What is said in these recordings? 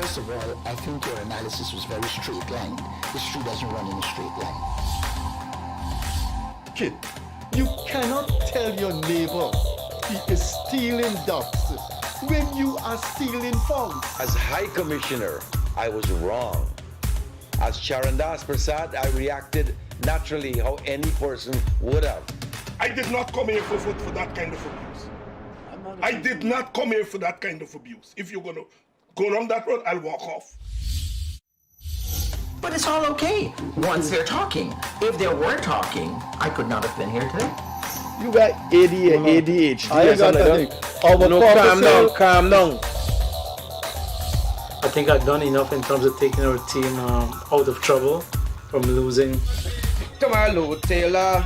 First of all, I think your analysis was very straight-lined. History doesn't run in a straight line. Kid, you cannot tell your neighbor he is stealing ducks when you are stealing frogs. As High Commissioner, I was wrong. As Charandas Prasad, I reacted naturally how any person would have. I did not come here for that kind of abuse. I did not come here for that kind of abuse. If you're going to go down that road, I'll walk off. But it's all okay once they're talking. If they were talking, I could not have been here today. You got ADHD. I got nothing. Calm down. I think I've done enough in terms of taking our team out of trouble from losing. Come on, Lou Taylor.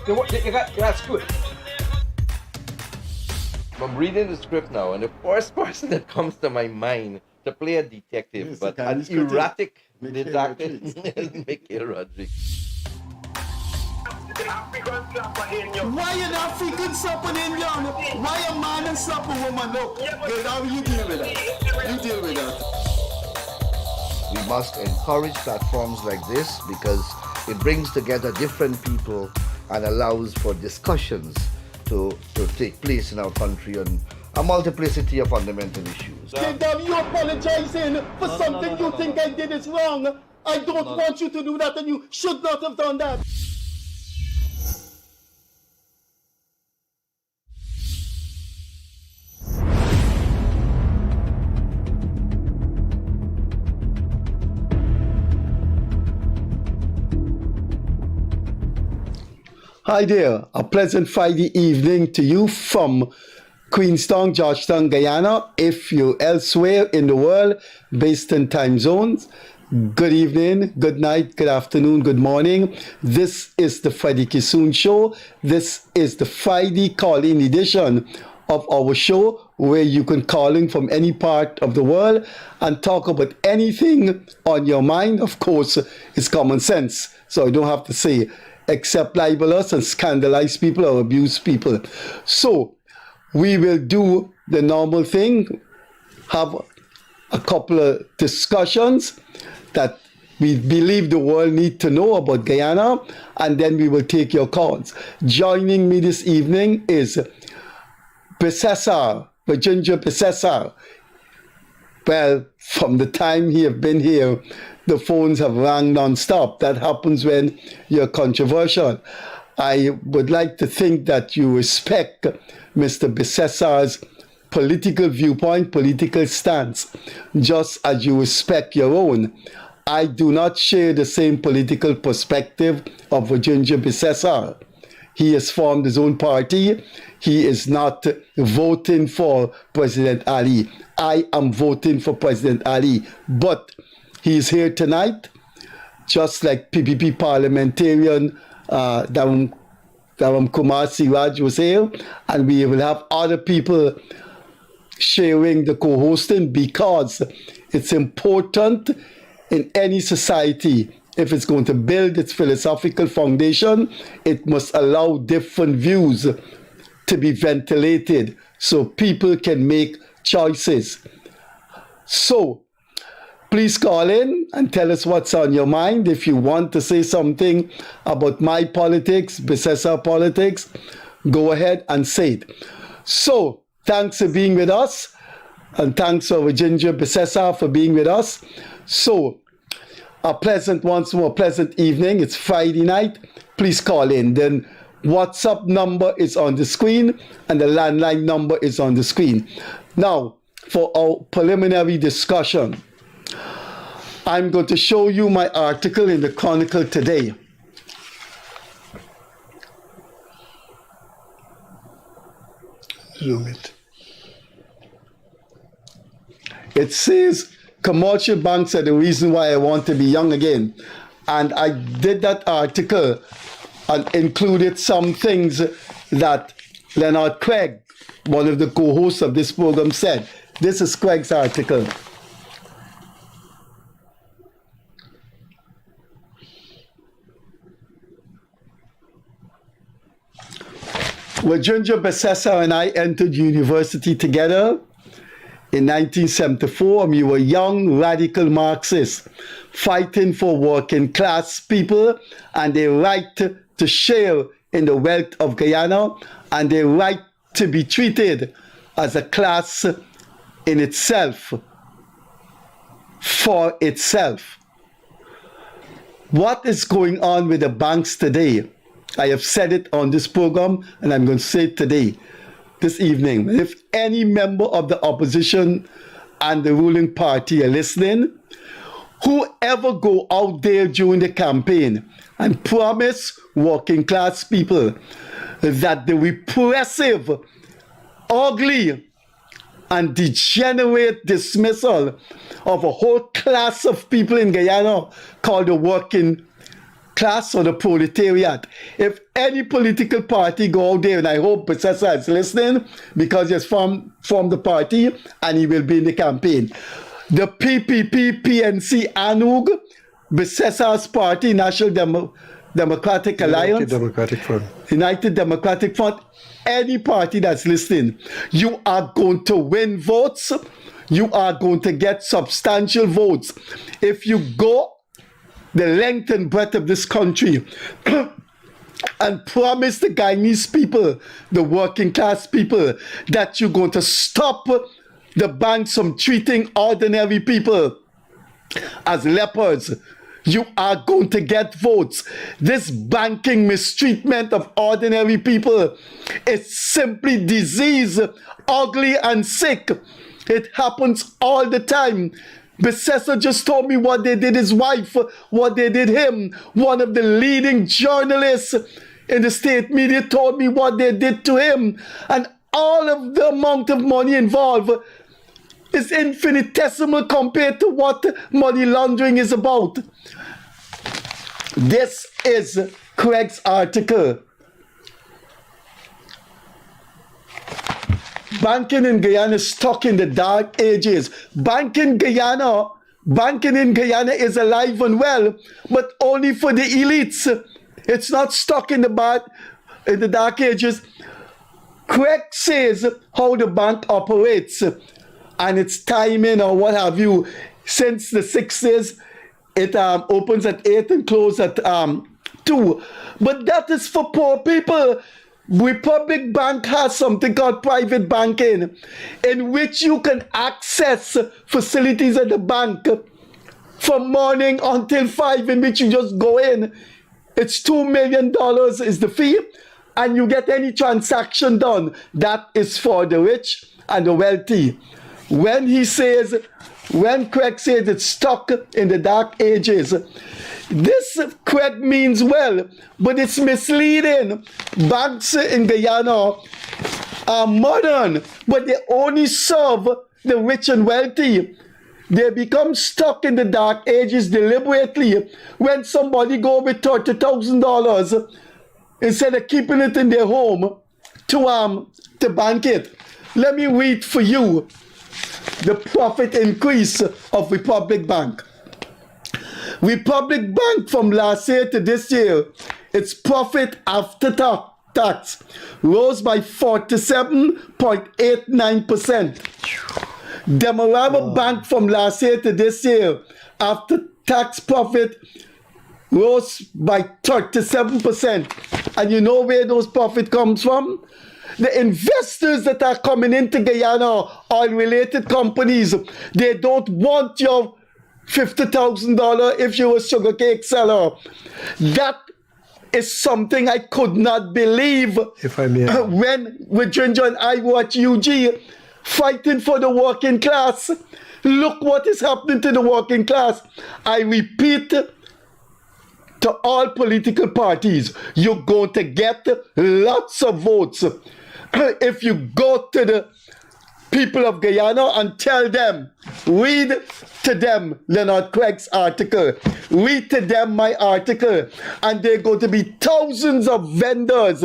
That's good. I'm reading the script now, and the first person that comes to my mind to play a detective, Yes, but the an Guyanese critic. erratic Mikhail detective, Rodriguez. is Mikhail Rodriguez. Why an African slap an Indian? Why a man and slap a woman? No, good, how you deal with that? You deal with that. We must encourage platforms like this because it brings together different people and allows for discussions to take place in our country on a multiplicity of fundamental issues. Kingdom, you apologizing for something you think I did is wrong. I don't want you to do that, and you should not have done that. Hi there, a pleasant Friday evening to you from Queenstown, Georgetown, Guyana. If you're elsewhere in the world, based in time zones, good evening, good night, good afternoon, good morning. This is the Freddie Kissoon Show. This is the Friday call-in edition of our show where you can call in from any part of the world and talk about anything on your mind. Of course, it's common sense, so I don't have to say except libelous and scandalize people or abuse people. So we will do the normal thing, have a couple of discussions that we believe the world need to know about Guyana, and then we will take your calls. Joining me this evening is Besessar, Virginia Besessar. Well, from the time he have been here, the phones have rang non-stop. That happens when you're controversial. I would like to think that you respect Mr. Besessar's political viewpoint, political stance, just as you respect your own. I do not share the same political perspective of Virginia Besessar. He has formed his own party. He is not voting for President Ali. I am voting for President Ali. But he is here tonight, just like PPP parliamentarian Dharam Kumar Siraj was here, and we will have other people sharing the co-hosting because it's important in any society. If it's going to build its philosophical foundation, it must allow different views to be ventilated so people can make choices. So, please call in and tell us what's on your mind. If you want to say something about my politics, Besessar politics, go ahead and say it. So, thanks for being with us. And thanks for Virginia Besessar for being with us. So, once more, pleasant evening. It's Friday night. Please call in. Then WhatsApp number is on the screen and the landline number is on the screen. Now, for our preliminary discussion, I'm going to show you my article in the Chronicle today. Zoom it. It says, commercial banks are the reason why I want to be young again. And I did that article and included some things that Leonard Craig, one of the co-hosts of this program, said. This is Craig's article. Virginia Besessar and I entered university together in 1974, we were young radical Marxists fighting for working class people and their right to share in the wealth of Guyana and their right to be treated as a class in itself, for itself. What is going on with the banks today? I have said it on this program and I'm going to say it today, this evening. If any member of the opposition and the ruling party are listening, whoever go out there during the campaign and promise working class people that the repressive, ugly, and degenerate dismissal of a whole class of people in Guyana called the working class or the proletariat. If any political party go out there, and I hope Besessa is listening because he has formed the party and he will be in the campaign. The PPP, PNC, ANUG, Besessa's party, National Democratic Alliance, United Democratic Front, any party that's listening, you are going to win votes. You are going to get substantial votes. If you go the length and breadth of this country and promise the Guyanese people, the working class people, that you're going to stop the banks from treating ordinary people as lepers, you are going to get votes. This banking mistreatment of ordinary people is simply disease, ugly and sick. It happens all the time. Besessa just told me what they did his wife, what they did him. One of the leading journalists in the state media told me what they did to him. And all of the amount of money involved is infinitesimal compared to what money laundering is about. This is Craig's article. Banking in Guyana is stuck in the dark ages. Banking in Guyana is alive and well, but only for the elites. It's not stuck in the dark ages. Craig says how the bank operates and its timing or what have you. Since the 60s, it opens at 8 and closes at 2. But that is for poor people. Republic Bank has something called private banking, in which you can access facilities at the bank from morning until 5, in which you just go in. It's $2 million is the fee, and you get any transaction done. That is for the rich and the wealthy. When Craig says it's stuck in the dark ages, this Craig means well, but it's misleading. Banks in Guyana are modern, but they only serve the rich and wealthy. They become stuck in the dark ages deliberately when somebody go with $30,000 instead of keeping it in their home to bank it. Let me read for you the profit increase of Republic Bank. Republic Bank from last year to this year, its profit after tax rose by 47.89%. Demerara Bank from last year to this year, after tax profit rose by 37%. And you know where those profit comes from? The investors that are coming into Guyana, oil-related companies, they don't want your $50,000 if you're a sugar cake seller. That is something I could not believe. If I may. When with Ginger and I were at UG fighting for the working class. Look what is happening to the working class. I repeat to all political parties, you're going to get lots of votes if you go to the people of Guyana and tell them, read to them Leonard Craig's article, read to them my article, and there are going to be thousands of vendors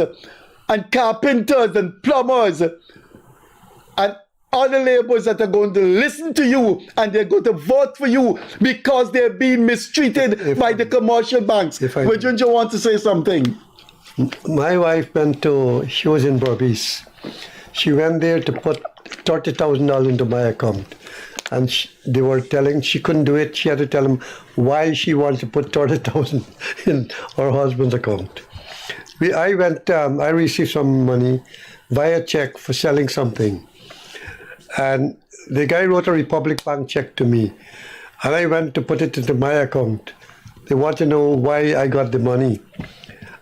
and carpenters and plumbers and other laborers that are going to listen to you and they're going to vote for you because they're being mistreated by the commercial banks. Virginia want to say something. My wife she was in Berbice, She went there to put $30,000 into my account. And they were telling she couldn't do it. She had to tell them why she wanted to put 30,000 in her husband's account. I received some money via check for selling something. And the guy wrote a Republic Bank check to me. And I went to put it into my account. They want to know why I got the money.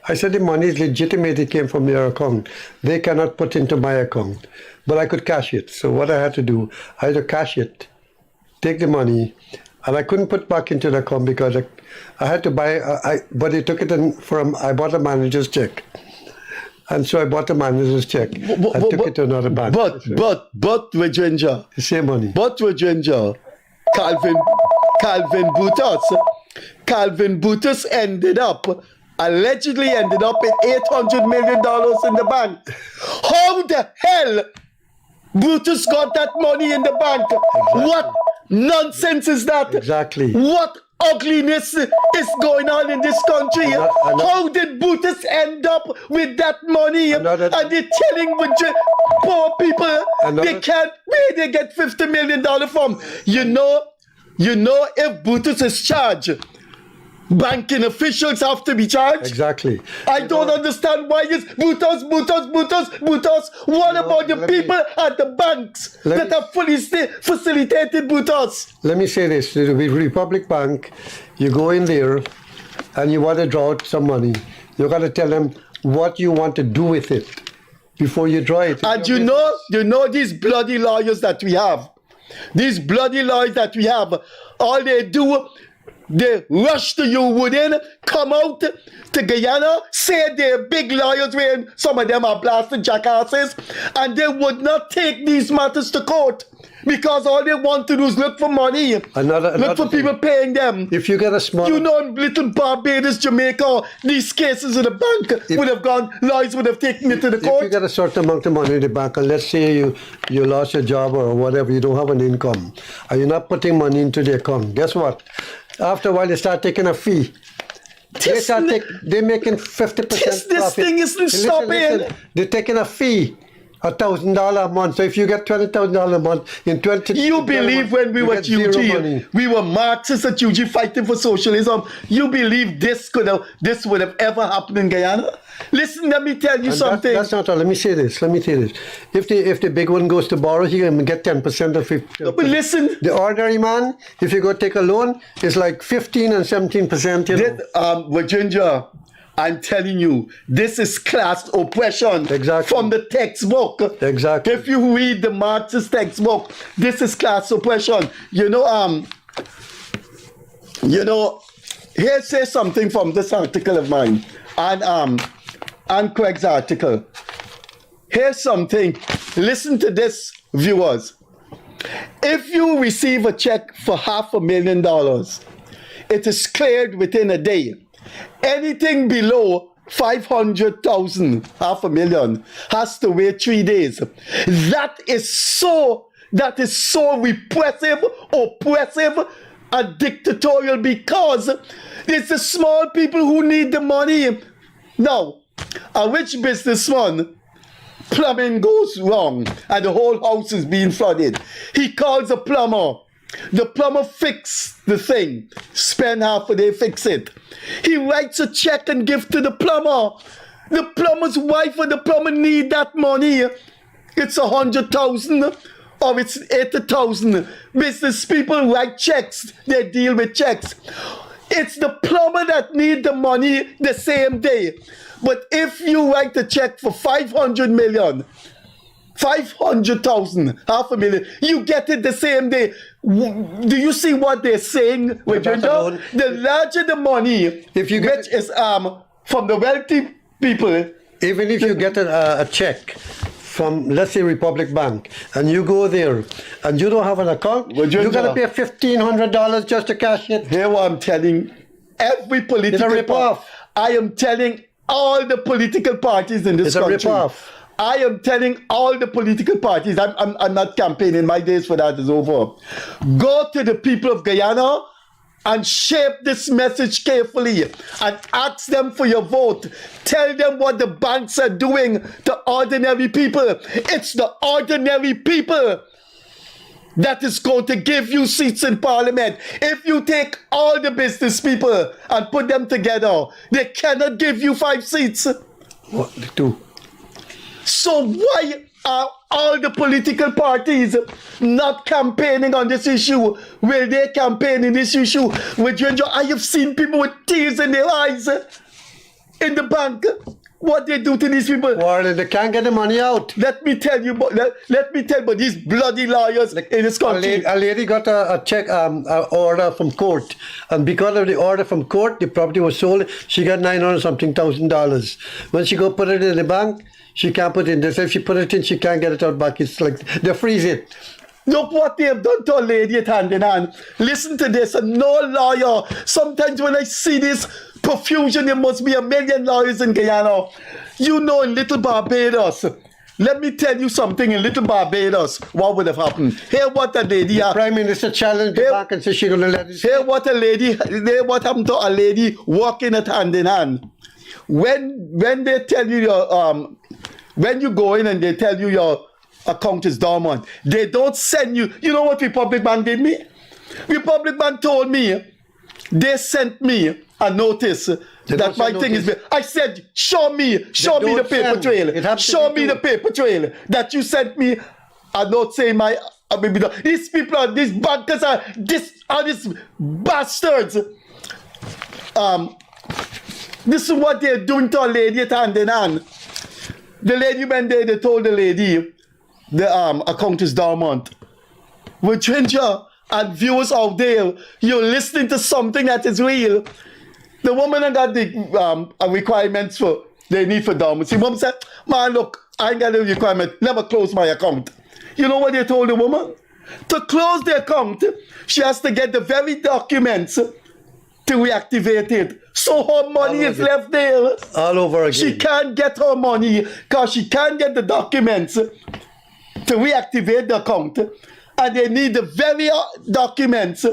I said the money is legitimate, it came from their account. They cannot put into my account. But I could cash it. So what I had to do, I had to cash it, take the money, and I couldn't put back into the account because I had to buy, but they took it in I bought a manager's check. And so I bought a manager's check and took it to another bank. But with Ginger. The same money. But with Ginger, Calvin Bootus allegedly ended up with $800 million in the bank. How the hell Brutus got that money in the bank? Exactly. What nonsense is that? Exactly. What ugliness is going on in this country? How did Brutus end up with that money? And they're telling poor people they can't, where they get $50 million from? You know, if Brutus is charged, banking officials have to be charged. Exactly. I don't understand why it's Brutus. What about the people at the banks that have fully facilitated Brutus? Let me say this. The Republic Bank, you go in there and you want to draw out some money. You got to tell them what you want to do with it before you draw it. And you know these bloody lawyers that we have. These bloody lawyers that we have, all they do, they rush to you within, come out to Guyana, say they're big lawyers when some of them are blasted jackasses, and they would not take these matters to court because all they want to do is look for money. Look for people paying them. If you get a small... You know, in little Barbados, Jamaica, these cases in the bank would have gone, lawyers would have taken it to the court. If you get a certain amount of money in the bank, and let's say you lost your job or whatever, you don't have an income, and you're not putting money into the account, guess what? After a while, they start taking a fee. They're making 50% this profit. Thing isn't stopping. They're taking a fee, $1,000 a month. So if you get $20,000 a month in 20, you believe when we were at UG, we were Marxists at UG fighting for socialism. You believe this would have ever happened in Guyana? Listen, let me tell you something. That's not all. Let me say this. If the big one goes to borrow, he can get 10% of it. But listen, the ordinary man, if you go take a loan, it's like 15 and 17%. You know? Virginia, I'm telling you, this is class oppression. Exactly. From the textbook. Exactly. If you read the Marxist textbook, this is class oppression. Here says something from this article of mine, and Craig's article. Here's something. Listen to this, viewers. If you receive a check for $500,000, it is cleared within a day. Anything below 500,000, $500,000, has to wait 3 days. That is so repressive, oppressive, and dictatorial because it's the small people who need the money. Now, a rich businessman, plumbing goes wrong and the whole house is being flooded. He calls a plumber. The plumber fixes the thing, spend half a day, fix it. He writes a check and gives to the plumber. The plumber's wife or the plumber need that money. It's 100,000 or it's 80,000. Business people write checks. They deal with checks. It's the plumber that need the money the same day. But if you write a check for 500 million, 500,000, $500,000, you get it the same day. Do you see what they're saying? The larger the money, if you get, which is from the wealthy people. Even if you get a check from, let's say, Republic Bank, and you go there, and you don't have an account, you got to pay $1,500 just to cash it. Here what I'm telling every political party. I am telling all the political parties in this country. It's a rip-off. I am telling all the political parties, I'm not campaigning, my days for that is over. Go to the people of Guyana and shape this message carefully and ask them for your vote. Tell them what the banks are doing to ordinary people. It's the ordinary people that is going to give you seats in parliament. If you take all the business people and put them together, they cannot give you 5 seats. What, 2? So why are all the political parties not campaigning on this issue? Will they campaign in this issue? I have seen people with tears in their eyes in the bank. What they do to these people? Well, they can't get the money out. Let me tell you about these bloody lawyers in this country. A lady got a check, order from court, and because of the order from court, the property was sold. She got $900-something thousand. When she go put it in the bank, she can't put it in. They say if she put it in, she can't get it out back. It's like they freeze it. Look what they have done to a lady at hand in hand. Listen to this, and no lawyer. Sometimes when I see this profusion, there must be 1 million lawyers in Guyana. You know, in Little Barbados, let me tell you something. In Little Barbados, what would have happened? Hear what a lady... The Prime Minister challenged the bank and said she's going to let it... Hear what happened to a lady walking at hand in hand. When they tell you your... when you go in and they tell you your account is dormant, they don't send you... You know what Republic Bank did me? Republic Bank told me, they sent me a notice that my thing is... I said, show me the paper trail. Show me the paper trail that you sent me a note saying my... These people, these bankers are dishonest bastards. This is what they're doing to a lady at hand in hand. The lady went there, they told the lady the account is dormant. With Ginger and viewers out there, you're listening to something that is real. The woman got the requirements for they need for dormancy. Mom said, man, look, I ain't got the requirement. Never close my account. You know what they told the woman? To close the account, she has to get the very documents to reactivate it. So her money is left there. All over again. She can't get her money because she can't get the documents to reactivate the account. And they need the very documents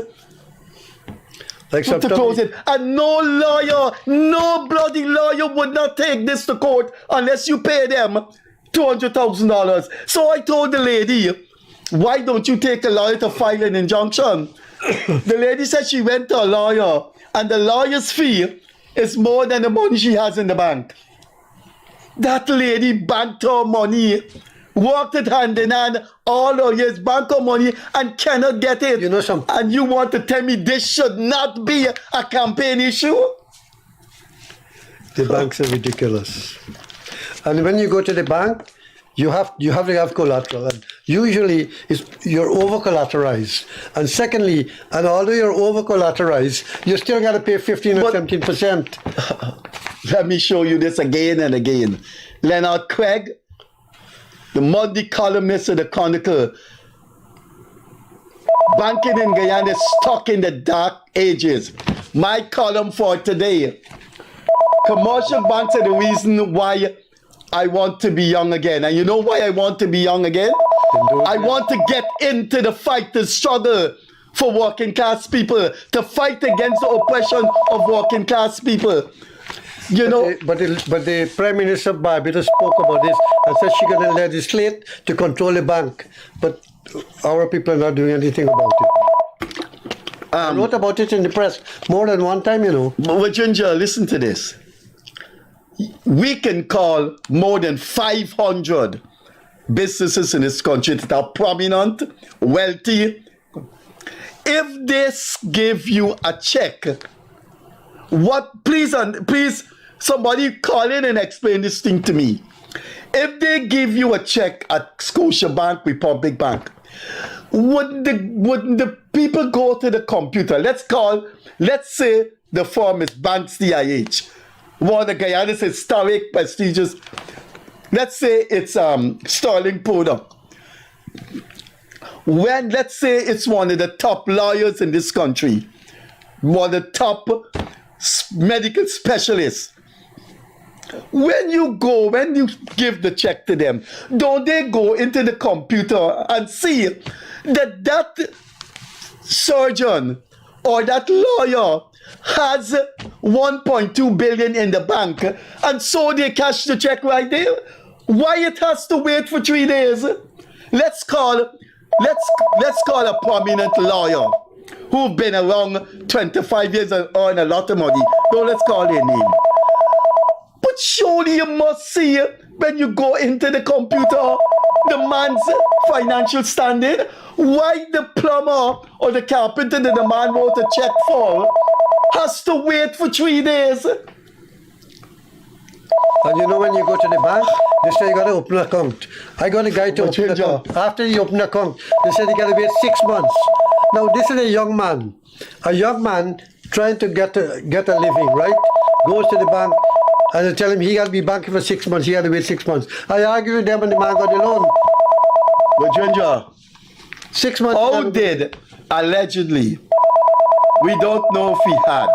to close it. And no lawyer, no bloody lawyer would not take this to court unless you pay them $200,000. So I told the lady, why don't you take a lawyer to file an injunction? The lady said she went to a lawyer and the lawyer's fee is more than the money she has in the bank. That lady banked her money, walked it hand in hand all her years, bank her money and cannot get it. You know something? And you want to tell me this should not be a campaign issue? The banks are ridiculous. And when you go to the bank, you have to have collateral, and usually you're over collateralized. And secondly, and although you're over collateralized, you still got to pay 15 or 17%. Let me show you this again and again. Leonard Craig, the Monday columnist of the Chronicle. Banking in Guyana is stuck in the dark ages. My column for today. Commercial banks are the reason why I want to be young again. And you know why I want to be young again? I want to get into the fight, the struggle for working class people, to fight against the oppression of working class people. You know, but the Prime Minister of Barbados spoke about this and said she's going to legislate to control the bank. But our people are not doing anything about it. I wrote about it in the press more than one time, you know. But Ginger, listen to this. We can call more than 500 businesses in this country that are prominent, wealthy. If they give you a check, please, somebody call in and explain this thing to me. If they give you a check at Scotiabank, Republic Bank, wouldn't the people go to the computer? Let's say the firm is Banks DIH. One of the Guyanese historic, prestigious. Let's say it's Sterling Poda. Let's say it's one of the top lawyers in this country, one of the top medical specialists. When you give the check to them, don't they go into the computer and see that surgeon or that lawyer has 1.2 billion in the bank and so they cash the check right there? Why it has to wait for 3 days? Let's call a prominent lawyer who've been around 25 years and earn a lot of money. Don't let's call their name. But surely you must see when you go into the computer the man's financial standing. Why the plumber or the carpenter that the man wrote a check for has to wait for 3 days? And you know when you go to the bank, they say you got to open an account. I got a guy to open an account. After you open an account, they said you got to wait 6 months. Now this is a young man trying to get a living, right? Goes to the bank and they tell him he got to be banking for 6 months. He got to wait 6 months. I argue with them and the man got the loan. But Ginger, 6 months. how did allegedly? We don't know if he had.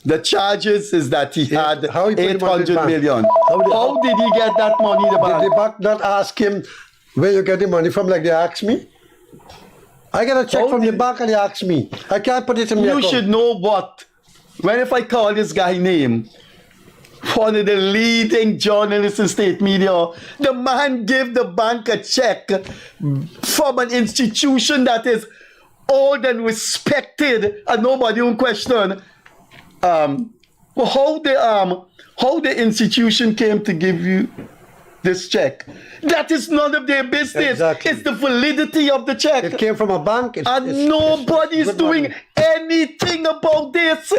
The charges is that he had 800 million. How did he get that money in the bank? Did the bank not ask him where you get the money from like they asked me? I get a check from the bank and they ask me. I can't put it in my account. You should know what. When if I call this guy name, one of the leading journalists in state media, the man gave the bank a check from an institution that is old and respected and nobody will question. How the institution came to give you this check. That is none of their business. Exactly. It's the validity of the check. It came from a bank. And nobody's doing anything about this.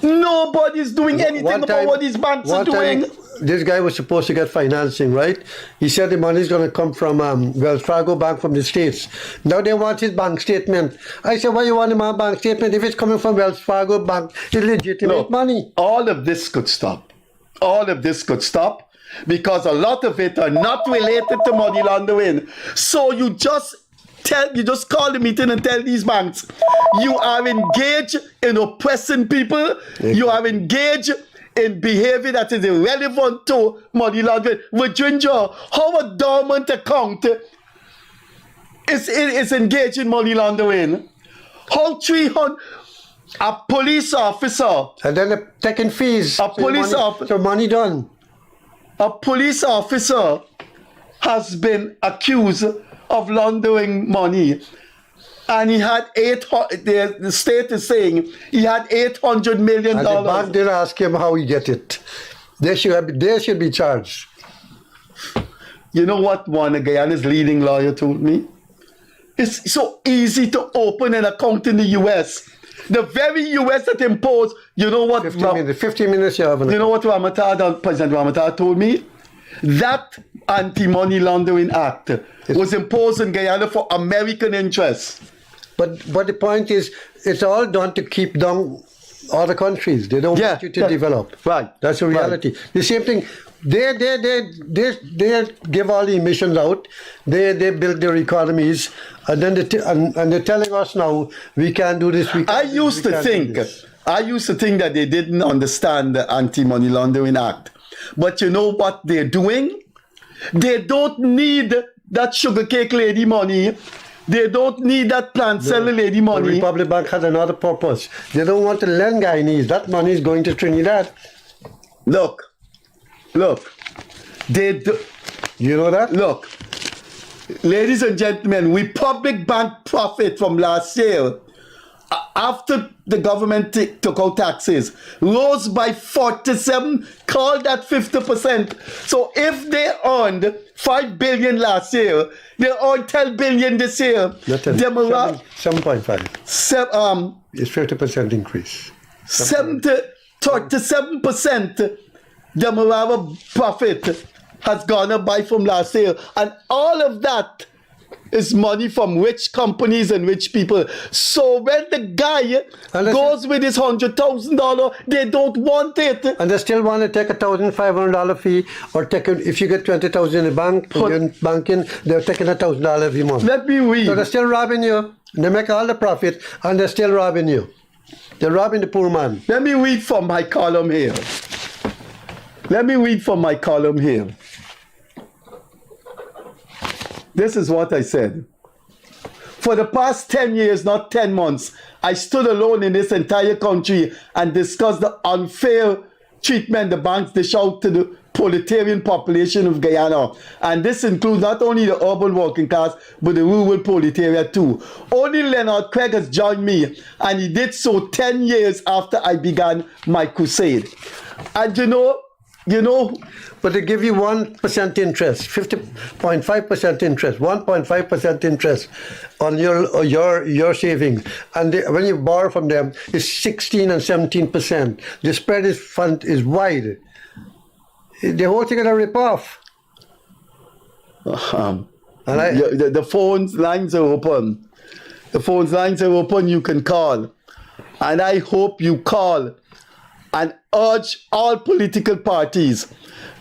Nobody's doing anything about what these banks are doing. This guy was supposed to get financing, right? He said the money is going to come from Wells Fargo Bank from the States. Now they want his bank statement. I said, why you want my bank statement? If it's coming from Wells Fargo Bank, it's legitimate money. All of this could stop. All of this could stop because a lot of it are not related to money laundering. So you just call the meeting and tell these banks, you are engaged in oppressing people. You are engaged in behavior that is irrelevant to money laundering. Virginia, how a dormant account is engaged in money laundering? How 300 a police officer and then they're taking fees. A police officer. So money done. A police officer has been accused of laundering money. And he had the state is saying he had $800 million. And the bank didn't ask him how he get it. They should be charged. You know what one of Guyana's leading lawyer told me? It's so easy to open an account in the US. The very US that imposed, you know what? 15 minutes you have an account. You know what President Ramatar told me? That Anti-Money Laundering Act was imposed in Guyana for American interests. But the point is, it's all done to keep down other countries. They don't want you to develop. Right. That's the reality. Right. The same thing. They give all the emissions out. They build their economies, and then they're telling us now we can't do this. I used to think that they didn't understand the Anti-Money Laundering Act. But you know what they're doing? They don't need that sugar cake lady money. They don't need that plant seller lady money. The Republic Bank has another purpose. They don't want to lend Guyanese. That money is going to Trinidad. Look. They do. You know that? Look. Ladies and gentlemen, Republic Bank profit from last year, after the government took out taxes, rose by 47, call that 50%. So if they earned 5 billion last year, they earned 10 billion this year. 7.5. It's 50% increase. 37% the Morava profit has gone up by from last year. And all of that is money from rich companies and rich people. So when the guy goes with his $100,000, they don't want it. And they still want to take $1,500 fee, or if you get $20,000 in the bank, banking, they're taking $1,000 every month. Let me read. So they're still robbing you. They make all the profit, and they're still robbing you. They're robbing the poor man. Let me read from my column here. This is what I said. For the past 10 years, not 10 months, I stood alone in this entire country and discussed the unfair treatment the banks dish out to the proletarian population of Guyana. And this includes not only the urban working class, but the rural proletariat too. Only Leonard Craig has joined me, and he did so 10 years after I began my crusade. And you know, but they give you 1% interest, 50.5% interest, 1.5% interest on your savings, and when you borrow from them, it's 16 and 17%. The spread is wide. The whole thing is a rip-off. The phone lines are open. The phone lines are open. You can call, and I hope you call and urge all political parties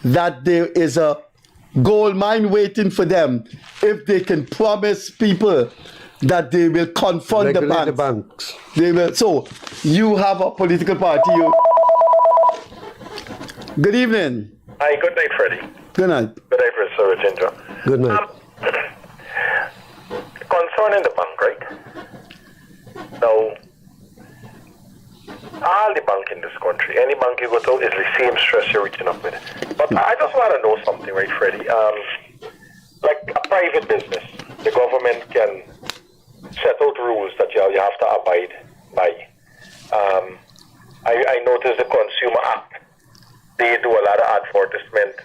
that there is a gold mine waiting for them if they can promise people that they will confront the banks. They will. So you have a political party. Good evening. Hi, good night, Freddie. Good night. Good night, Mr. Rajendra. Good night. Concerning the bank, right? Now, all the bank in this country, any bank you go to, is the same stress you're reaching up with. But I just want to know something, right, Freddie? Like a private business, the government can set out rules that you have to abide by. I noticed the Consumer Act, they do a lot of advertisement.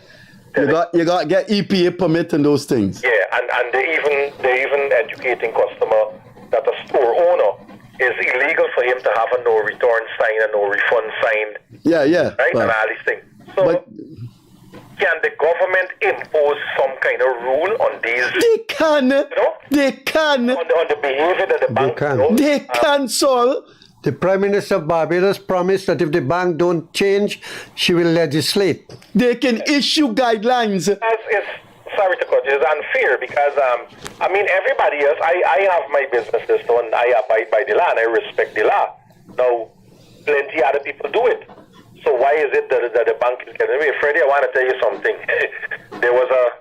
You got to get EPA permit and those things. Yeah, and they're even educating customer that a store owner is illegal for him to have a no return sign and no refund sign. Yeah. Right? And all these things. So, can the government impose some kind of rule on these? They can. They can. On the behavior that the bank They can, sir. The Prime Minister of Barbados promised that if the bank don't change, she will legislate. They can issue guidelines. Sorry to cut you, it's unfair because, everybody else, I have my businesses too, and I abide by the law and I respect the law. Now, plenty other people do it. So why is it that the bank is getting away? Freddie, I want to tell you something. There was a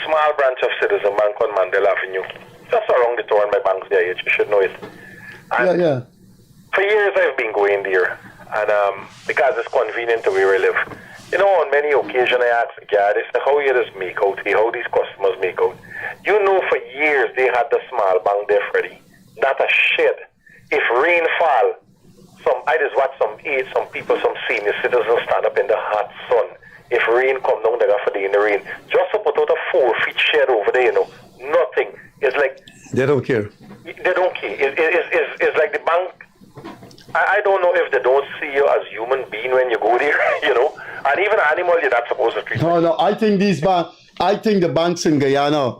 small branch of Citizen Bank on Mandela Avenue, just around the turn by Banks there. You should know it. And for years I've been going there, and because it's convenient to where I live. You know, on many occasions I ask the guy, they say, how you just make out here, how these customers make out. You know, for years they had the small bank there, Freddie. Not a shed. If rain fall, I just watch some people, some senior citizens stand up in the hot sun. If rain come down, they got for in the rain. Just to put out a 4-foot shed over there, nothing. It's like... They don't care. They don't care. It's like the bank... I don't know if they don't see you as human being when you go there, And even animal, you're not supposed to treat them. No, I think the banks in Guyana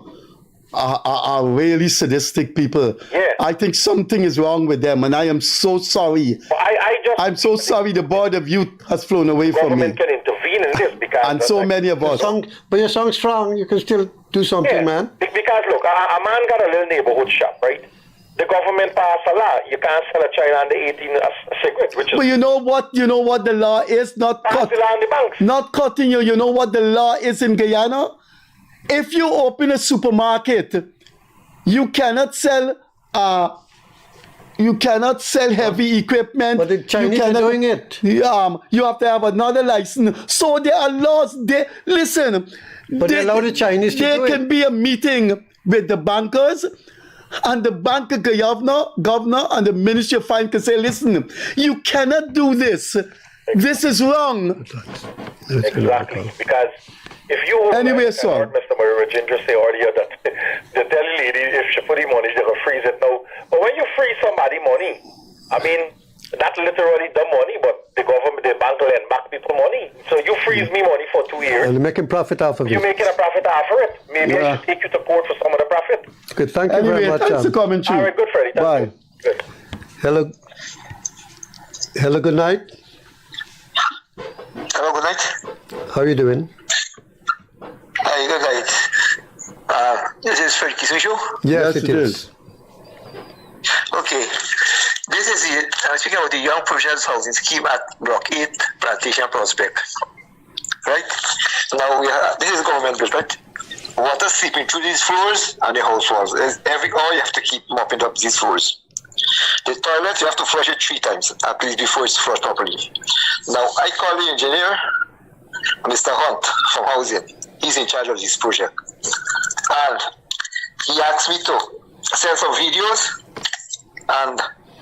are really sadistic people. Yeah. I think something is wrong with them, and I am so sorry. I'm so sorry the Board of Youth has flown away from me. Government can intervene in this because... And so many of us. But your song's strong. You can still do something, man. Because, look, a man got a little neighborhood shop, right? The government passed a law. You can't sell a child under 18 a cigarette, which is... But you know what the law is? Not the law in the banks. Not cutting you. You know what the law is in Guyana? If you open a supermarket, you cannot sell heavy equipment. But the Chinese are doing it. You have to have another license. So there are laws. Listen. But they allow the Chinese to do it. There can be a meeting with the bankers, and the bank governor and the Ministry of Finance can say, listen, you cannot do this. This is wrong. Exactly. Because if you anyway, so Mr. Rajendra say earlier that the tell lady if she put the money, they will freeze it now. But when you freeze somebody money, that's literally the money, but the government, the bank lend back people money. So you freeze me money for 2 years. And you're making profit off of it. You're making a profit off of it. Maybe I should take you to court for some of the profit. Good, thank you very much. Thanks for coming through. All right, good, Freddie. Bye. Good. Hello, good night. Hello, good night. How are you doing? Hi, good night. This is Freddie Kissoon show? Yes, it is. Okay. This is speaking about the Young Professionals Housing Scheme at Block 8, Plantation Prospect. Right? Now, this is government built, right? water seeping through these floors and the house walls. Every hour you have to keep mopping up these floors. The toilet, you have to flush it 3 times at least before it's flushed properly. Now, I call the engineer, Mr. Hunt from Housing. He's in charge of this project. And he asked me to send some videos and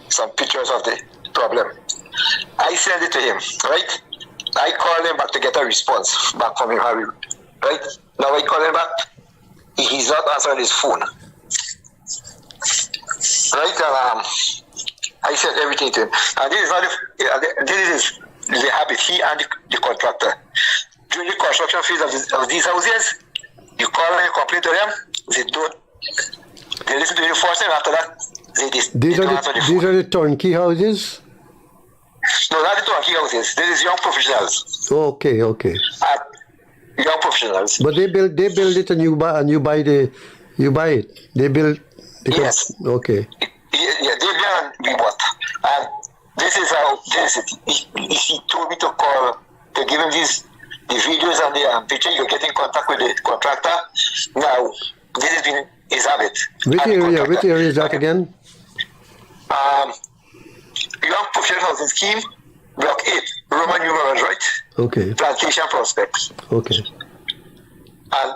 some pictures of the problem. I send it to him, right? I call him back to get a response back from him, Harry. Right? Now I call him back. He's not answering his phone. Right? And I sent everything to him. And this is not the habit. He and the contractor. During the construction phase of these houses, you call and you complain to them. They don't. They listen to you first, and after that, These are the turnkey houses? No, not the turnkey houses. This is young professionals. Okay. Young professionals. But they build it and you buy it. They build. Yes. Okay. Yeah, they build and we bought. And this is how he told me to call to give him the videos and the picture. You get in contact with the contractor. Now, this has been his habit. Which area is that again? Young Professional Housing Scheme, Block 8, Roman numerals, right? Okay. Plantation Prospects. Okay.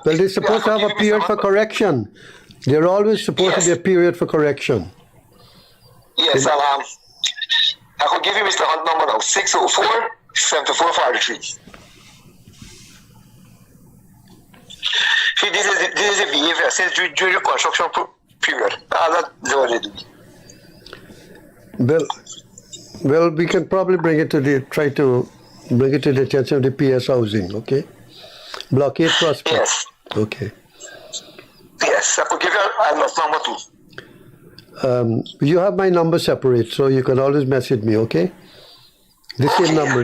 Well, they're supposed to have a period for correction. They're always supposed to be a period for correction. Yes, I could give you Mr. Hunt number now, 604-7443. See, this is the behavior since during the construction period. That's what they do. Well, we can probably try to bring it to the attention of the PS Housing, okay? Block 8 Prospect. Yes. Okay. Yes, I could give you a number too. You have my number separate, so you can always message me, okay? The same number.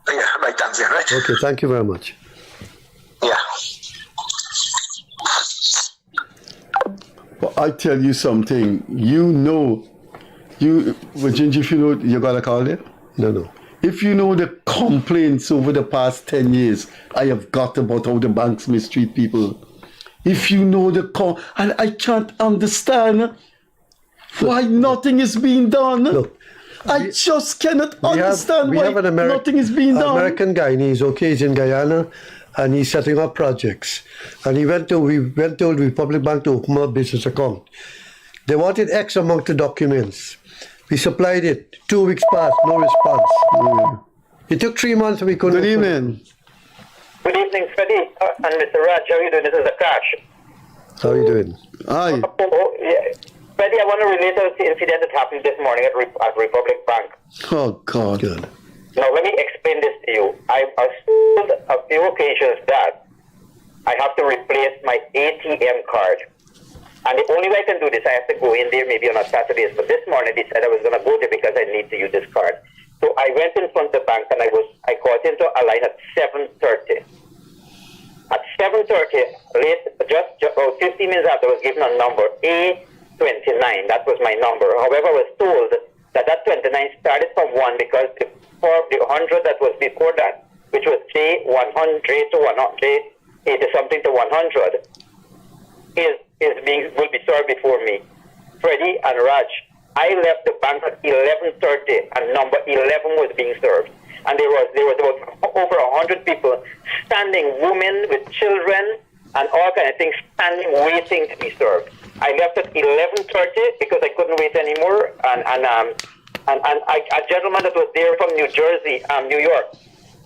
Yeah, right, thanks, right? Okay, thank you very much. Yeah. Well, I tell you something, Virginia, if you know, you got a call there? No. If you know the complaints over the past 10 years I have got about how the banks mistreat people, if you know and I can't understand why nothing is being done. Look, I just cannot understand why nothing is being done. American Guyanese, okay, he's in Guyana, and he's setting up projects. And we went to the Republic Bank to open a business account. They wanted X amount of documents. We supplied it. 2 weeks passed, no response. It took 3 months and we couldn't. Good evening. Good evening, Freddie and Mr. Raj. How are you doing? This is Akash. How are you doing? Hi. Freddie, I want to relate to the incident that happened this morning at Republic Bank. Oh, God. Good. Now, let me explain this to you. I was told a few occasions that I have to replace my ATM card. And the only way I can do this, I have to go in there maybe on a Saturday. But this morning, they said I was going to go there because I need to use this card. So I went in front of the bank and I got into a line at 7:30. At 7:30, just about 15 minutes after, I was given a number, A29. That was my number. However, I was told that 29 started from 1 because the 100 that was before that, which was J100 to 180 something to 100, will be served before me. Freddie and Raj, I left the bank at 11:30 and number 11 was being served. And there was about over 100 people standing, women with children and all kinds of things, standing waiting to be served. I left at 11:30 because I couldn't wait anymore. And a gentleman that was there from New Jersey, New York,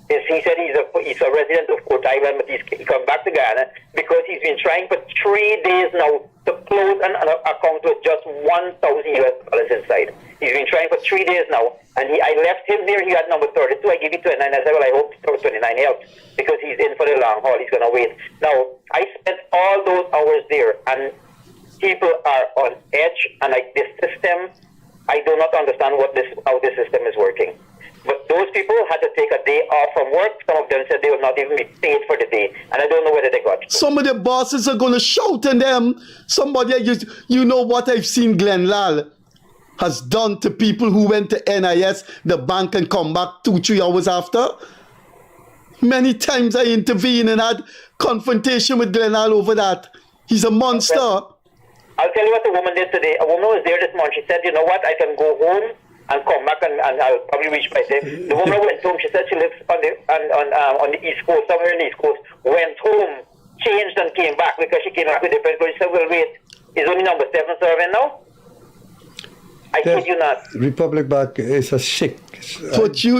he said he's a resident of Coat Island, but he come back to Guyana because he's been trying for 3 days now to close an account with just $1,000 inside. He's been trying for 3 days now, and I left him there. He had number 32. I gave him 29. I said, well, I hope 29 helps because he's in for the long haul. He's going to wait. Now, I spent all those hours there, and people are on edge, and like this system, I do not understand how this system is working. But those people had to take a day off from work. Some of them said they will not even be paid for the day. And I don't know whether they got it. Some of the bosses are going to shout at them. Somebody, you know what I've seen Glenn Lal has done to people who went to NIS, the bank, and come back 2-3 hours after? Many times I intervened and had confrontation with Glenal over that. He's a monster. I'll tell you what the woman did today. A woman was there this morning. She said, you know what, I can go home and come back and I'll probably reach by there. The woman went home. She said she lives on the East Coast, somewhere in the East Coast. Went home, changed and came back because she came back with different. She said, well, wait, is only number 7 serving now? I kid you not. Republic Bank is a sick. But you.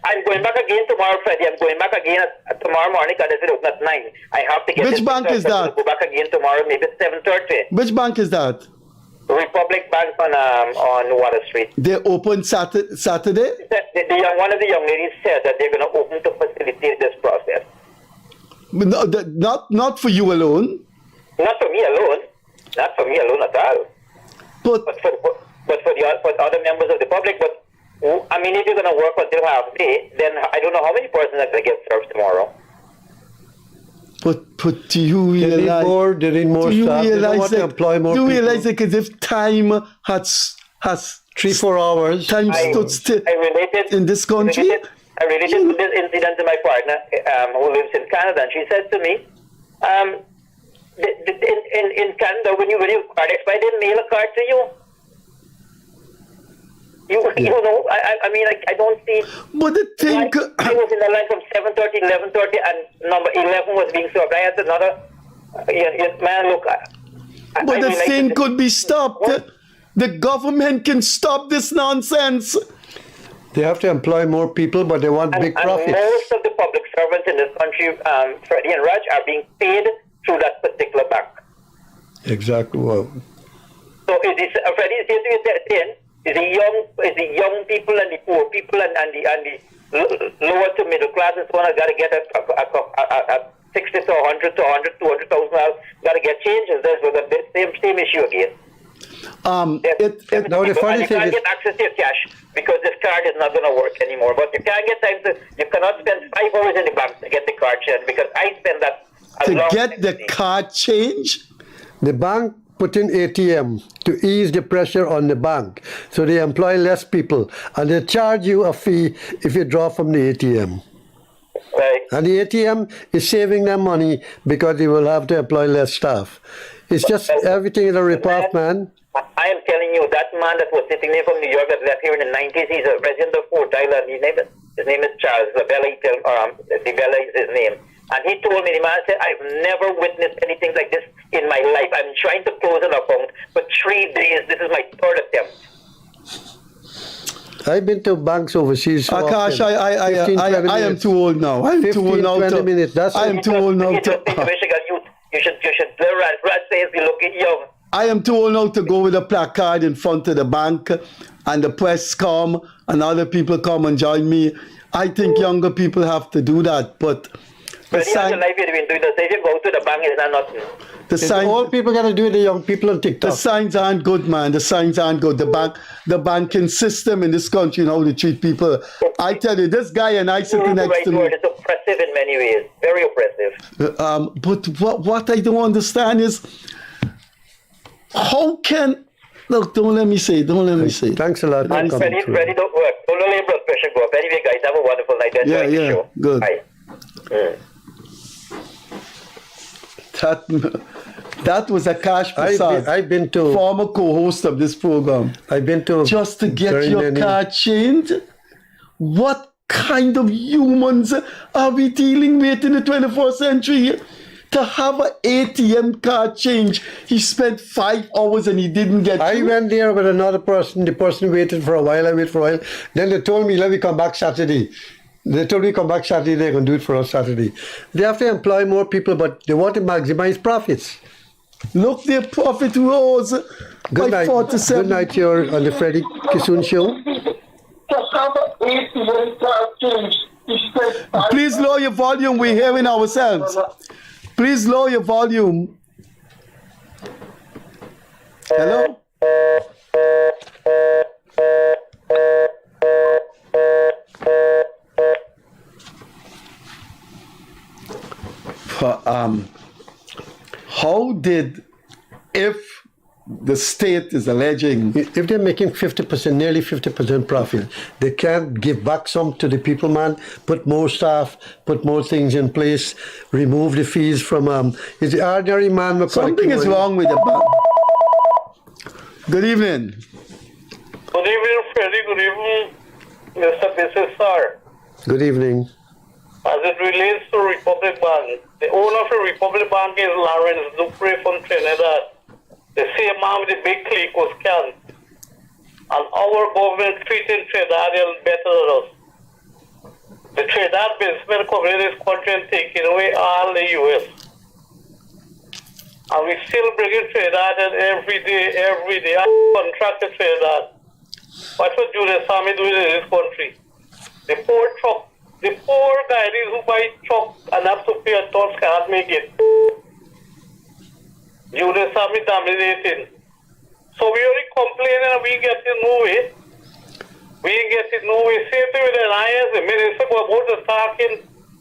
I'm going back again tomorrow, Freddie. I'm going back again tomorrow morning because it's open at 9. I have to get. Which bank is that? Go back again tomorrow, maybe 7:30. Which bank is that? Republic Bank on Water Street. They open Saturday? One of the young ladies said that they're going to open to facilitate this process. But no, not for you alone. Not for me alone. Not for me alone at all. But for other members of the public. But I mean, if you're going to work until half day, then I don't know how many persons are going to get served tomorrow. But do you realize? They need more staff. They don't want to employ more people. Do you realize that as if time has 3-4 hours. Time stood still in this country? I related to this incident to my partner who lives in Canada, and she said to me, in Canada, when your card expired, they mail a card to you. You know, I mean, I don't see. But the thing, I was in the line from 7:30, 11:30, and number 11 was being served. I had another man. Look, but the thing could be stopped. The government can stop this nonsense. They have to employ more people, but they want big profits. And most of the public servants in this country, Freddie and Raj, are being paid through that particular bank. Exactly. Well, so Freddie is here to saying. Is the young people and the poor people and the lower to middle class and so on got to get a 60 to 100 to 100 200,000 got to get changes. There's the same issue again. Now the funny thing you can't is, get access to your cash because this card is not going to work anymore. But you can't get time to. You cannot spend 5 hours in the bank to get the card changed because I spend that. To get the card changed, the bank put in ATM to ease the pressure on the bank. So they employ less people and they charge you a fee if you draw from the ATM. Right. And the ATM is saving them money because they will have to employ less staff. It's just everything is a rip-off, man. I am telling you, that man that was sitting there from New York that left here in the 90s, he's a resident of Fort Island. His name is Charles. Labella is his name. And he told me, the man said, I've never witnessed anything like this in my life. I'm trying to close an account for 3 days. This is my 3rd attempt. I've been to banks overseas. So Akash, I am too old now. I'm 15, too old now 20 minutes. That's I am too old now to. You should Raj says you look young. I am too old now to go with a placard in front of the bank and the press come and other people come and join me. I think younger people have to do that, but But if you go to the bank, it's not nothing. The old people got to do it, the young people on TikTok. The signs aren't good, man. The signs aren't good. The banking system in this country and how they treat people. I tell you, this guy and I sitting next to me. It's oppressive in many ways. Very oppressive. But what I don't understand is how can don't let me say. Thanks a lot. And Freddie, don't work. Don't let your blood pressure go up. Anyway, guys, have a wonderful night. Enjoy the show. Good. Bye. That was Akash Prasad. I've been to former co-host of this program. I've been to just to get your card changed. What kind of humans are we dealing with in the 21st century? To have an ATM card change, he spent 5 hours and he didn't get. I went there with another person. The person waited for a while. I waited for a while. Then they told me, let me come back Saturday. They told me come back Saturday, they're going to do it for us Saturday. They have to employ more people, but they want to maximize profits. Look, their profit rose Good by night. 47. Good night, you're on the Freddie Kissoon show. Please lower your volume, we're hearing ourselves. Please lower your volume. Hello? How did, if the state is alleging. If they're making 50%, nearly 50% profit, they can't give back some to the people, man. Put more staff, put more things in place, remove the fees from. Is the ordinary man? Something is wrong with the bank. Good evening. Good evening, Freddie. Good evening, Mr. Mrs. Sir. Good evening. As it relates to Republic Bank, the owner of the Republic Bank is Lawrence Dupree from Trinidad. The same man with the big clique was canned. And our government treating Trinidadians better than us. The Trinidad businessmen coming in this country and taking away all the US. And we still bringing Trinidadians every day. I contracted Trinidad. What would Julius Army doing in this country? The poor Guyanese who buy truck and have to pay a toll cannot make it. Julius Army dominating. So we only complaining and we ain't getting no way. We ain't getting no way. Same thing with the NIS. The minister go about the talking.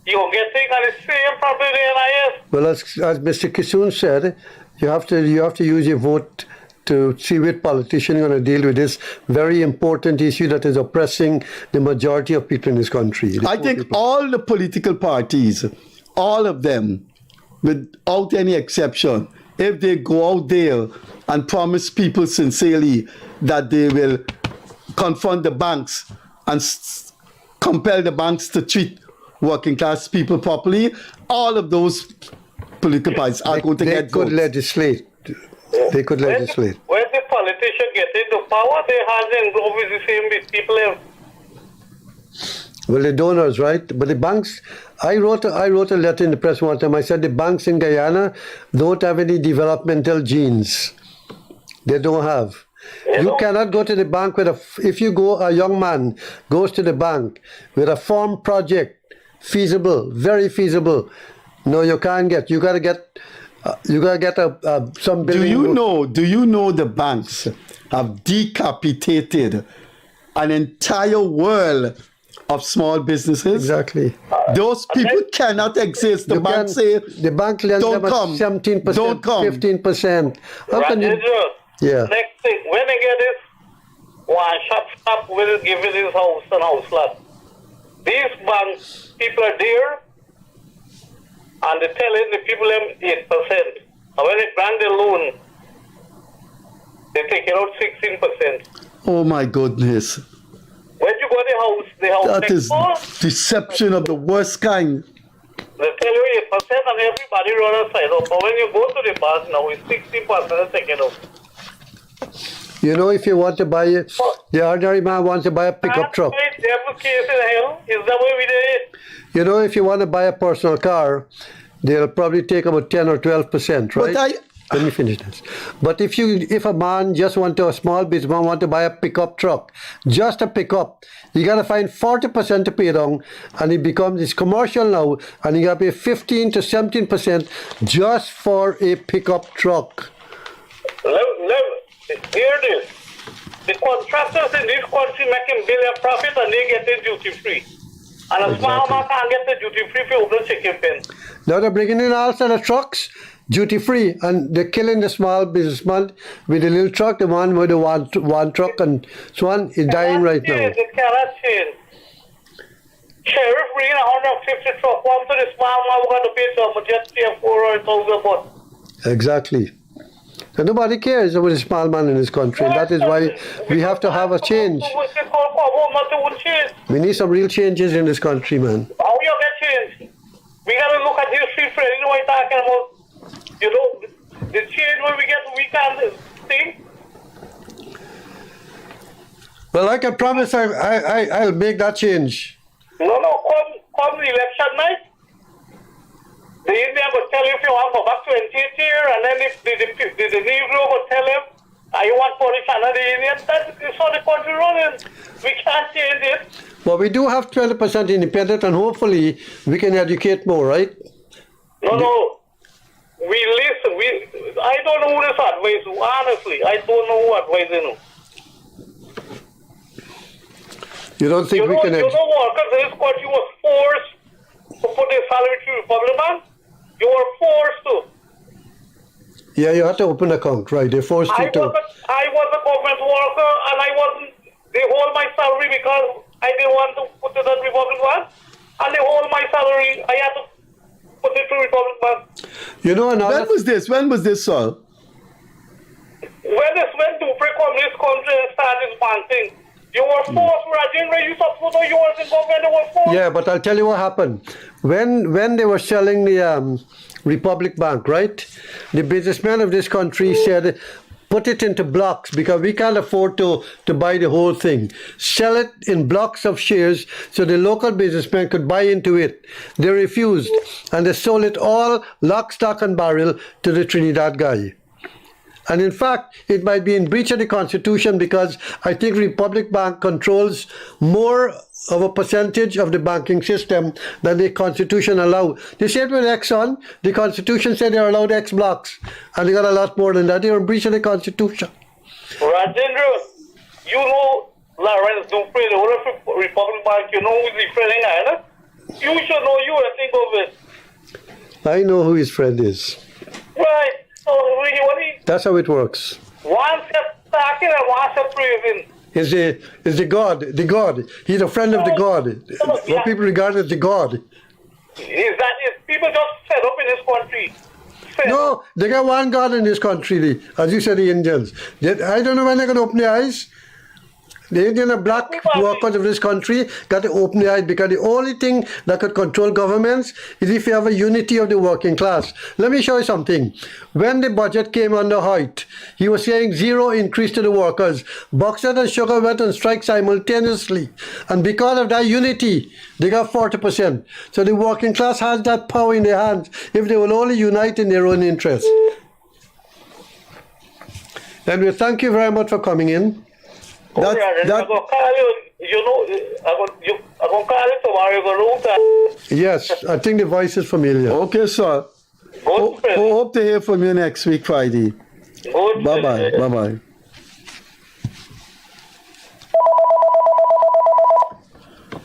You will get things and the same problem with the NIS. Well, as Mr. Kissoon said, you have to use your vote to see which politician you're going to deal with this very important issue that is oppressing the majority of people in this country. I think all the political parties, all of them, without any exception, if they go out there and promise people sincerely that they will confront the banks and compel the banks to treat working class people properly, all of those political parties are going to get votes. Legislate. They could legislate. When the politician get into power, they have them always the same with people. Well, the donors, right? But the banks, I wrote a letter in the press one time. I said the banks in Guyana don't have any developmental genes. They don't have. You cannot go to the bank with a young man goes to the bank with a farm project, feasible, very feasible. No, you can't get. You gotta get some building. Do you know the banks have decapitated an entire world of small businesses? Exactly. Those people cannot exist. The bank say, the bank lends them 17%, don't come. 15%. How can you? Yeah. Next thing, when they get this, one shop will give you this house and house lot. These banks, people are there, and they're telling the people them 8%. And when they grant the loan, they take it out 16%. Oh my goodness. When you go to the house that is deception of the worst kind. They tell you 8% and everybody run aside up. But when you go to the bank now, it's 16% taken out. You know, if you want to buy it, the ordinary man wants to buy a pickup truck. Case in hell. Is that way we did it? You know, if you want to buy a personal car, they'll probably take about 10 or 12%, right? Let me finish this. But if a man just a small businessman want to buy a pickup truck, just a pickup, you got to find 40% to pay down, and it's commercial now, and you got to pay 15 to 17% just for a pickup truck. Hear this. The contractors in this country making billion profit and they get it duty free. And a small man can't get the duty free for open chicken pen. Now they're bringing in all sort of trucks, duty free, and they're killing the small businessman with the little truck, the one with the one truck, and so on is dying right now. It cannot change. Sheriff bringing 150 truck one to the small man who got to pay some just pay 400,000 bucks. Exactly. And nobody cares about the small man in this country, and that is why we have to have a change. We need some real changes in this country, man. How you get change? We got to look at history, Fred. You know what I'm talking about? You know, the change when we can see. Well, I can promise I'll make that change. No, come the election night. The Indian will tell you if you want to go back to 28 year, and then if the Negro will tell him, I want Polish and the Indian, that's how the country running. We can't change it. Well, we do have 20% independent, and hopefully we can educate more, right? No. We listen. I don't know who this advice, honestly. I don't know who advising you. You don't think we can... You know workers in this country was forced to put their salary to Republic Bank? You were forced to. Yeah, you have to open an account, right? They forced you to. I was a government worker and I wasn't, they hold my salary because I didn't want to put it on Republic Bank. And they hold my salary, I had to put it to Republic Bank. You know, When was this? When was this, sir? When Dupre come this country and started banking, you were forced, Rajendra, you supposed to, you was in government, they were forced. Yeah, but I'll tell you what happened. When they were selling the Republic Bank, right? The businessmen of this country said, put it into blocks because we can't afford to buy the whole thing. Sell it in blocks of shares so the local businessmen could buy into it. They refused and they sold it all lock, stock and barrel to the Trinidad guy. And in fact, it might be in breach of the Constitution because I think Republic Bank controls more of a percentage of the banking system than the Constitution allows. They said with Exxon, the Constitution said they're allowed X blocks, and they got a lot more than that. They were in breach of the Constitution. Rajendra, you know Lawrence Dupre, the whole of Republic Bank, you know who's his friend in Ghana? You should know, you would think of it. I know who his friend is. Right. So what That's how it works. one step attacking and one step praising. Is the God. He's a friend of the God. What people regard as the God. Is people just fed up in this country? No, they got one God in this country, as you said, the Indians. I don't know when they're going to open their eyes. The Indian and black workers of this country got to open their eyes because the only thing that could control governments is if you have a unity of the working class. Let me show you something. When the budget came under Hoyt, he was saying 0 increase to the workers. Bauxite and sugar went on strike simultaneously. And because of that unity, they got 40%. So the working class has that power in their hands if they will only unite in their own interests. And we thank you very much for coming in. I'm going to call you, I'm going to call you tomorrow. Yes, I think the voice is familiar. Okay, sir. Hope to hear from you next week, Friday. Bye-bye. Bye-bye.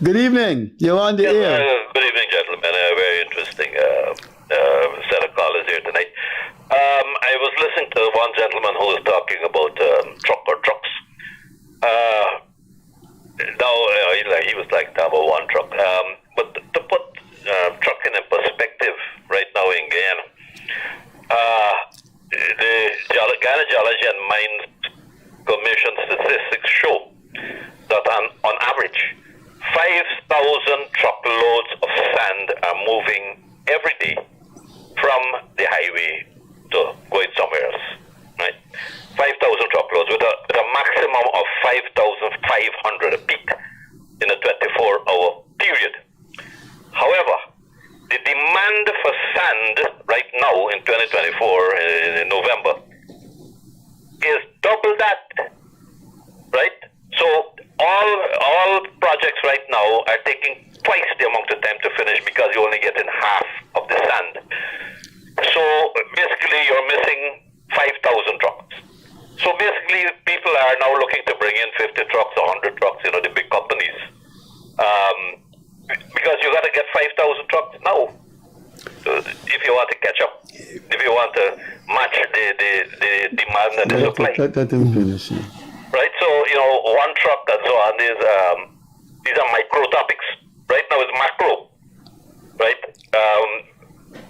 Good evening. You're on the air. Good evening, gentlemen. A very interesting set of callers here tonight. I was listening to one gentleman who was talking about trucks. He was like number one truck. But to put trucking in perspective right now in Guyana, the Ghana Geology and Mines Commission statistics show that on average, 5,000 truckloads of sand are moving every day from the highway to going somewhere else. Right? 5,000 truckloads with a maximum of 5,500 a peak in a 24-hour period. However, the demand for sand right now in 2024, in November, is double that. Right? So all projects right now are taking twice the amount of time to finish because you're only getting half of the sand. So basically you're missing 5,000 trucks. So basically people are now looking to bring in 50 trucks or 100 trucks, the big companies. Because you got to get 5,000 trucks now if you want to catch up, if you want to match the demand and the supply. Right, so one truck and so on. These are micro topics. Right now it's macro, right?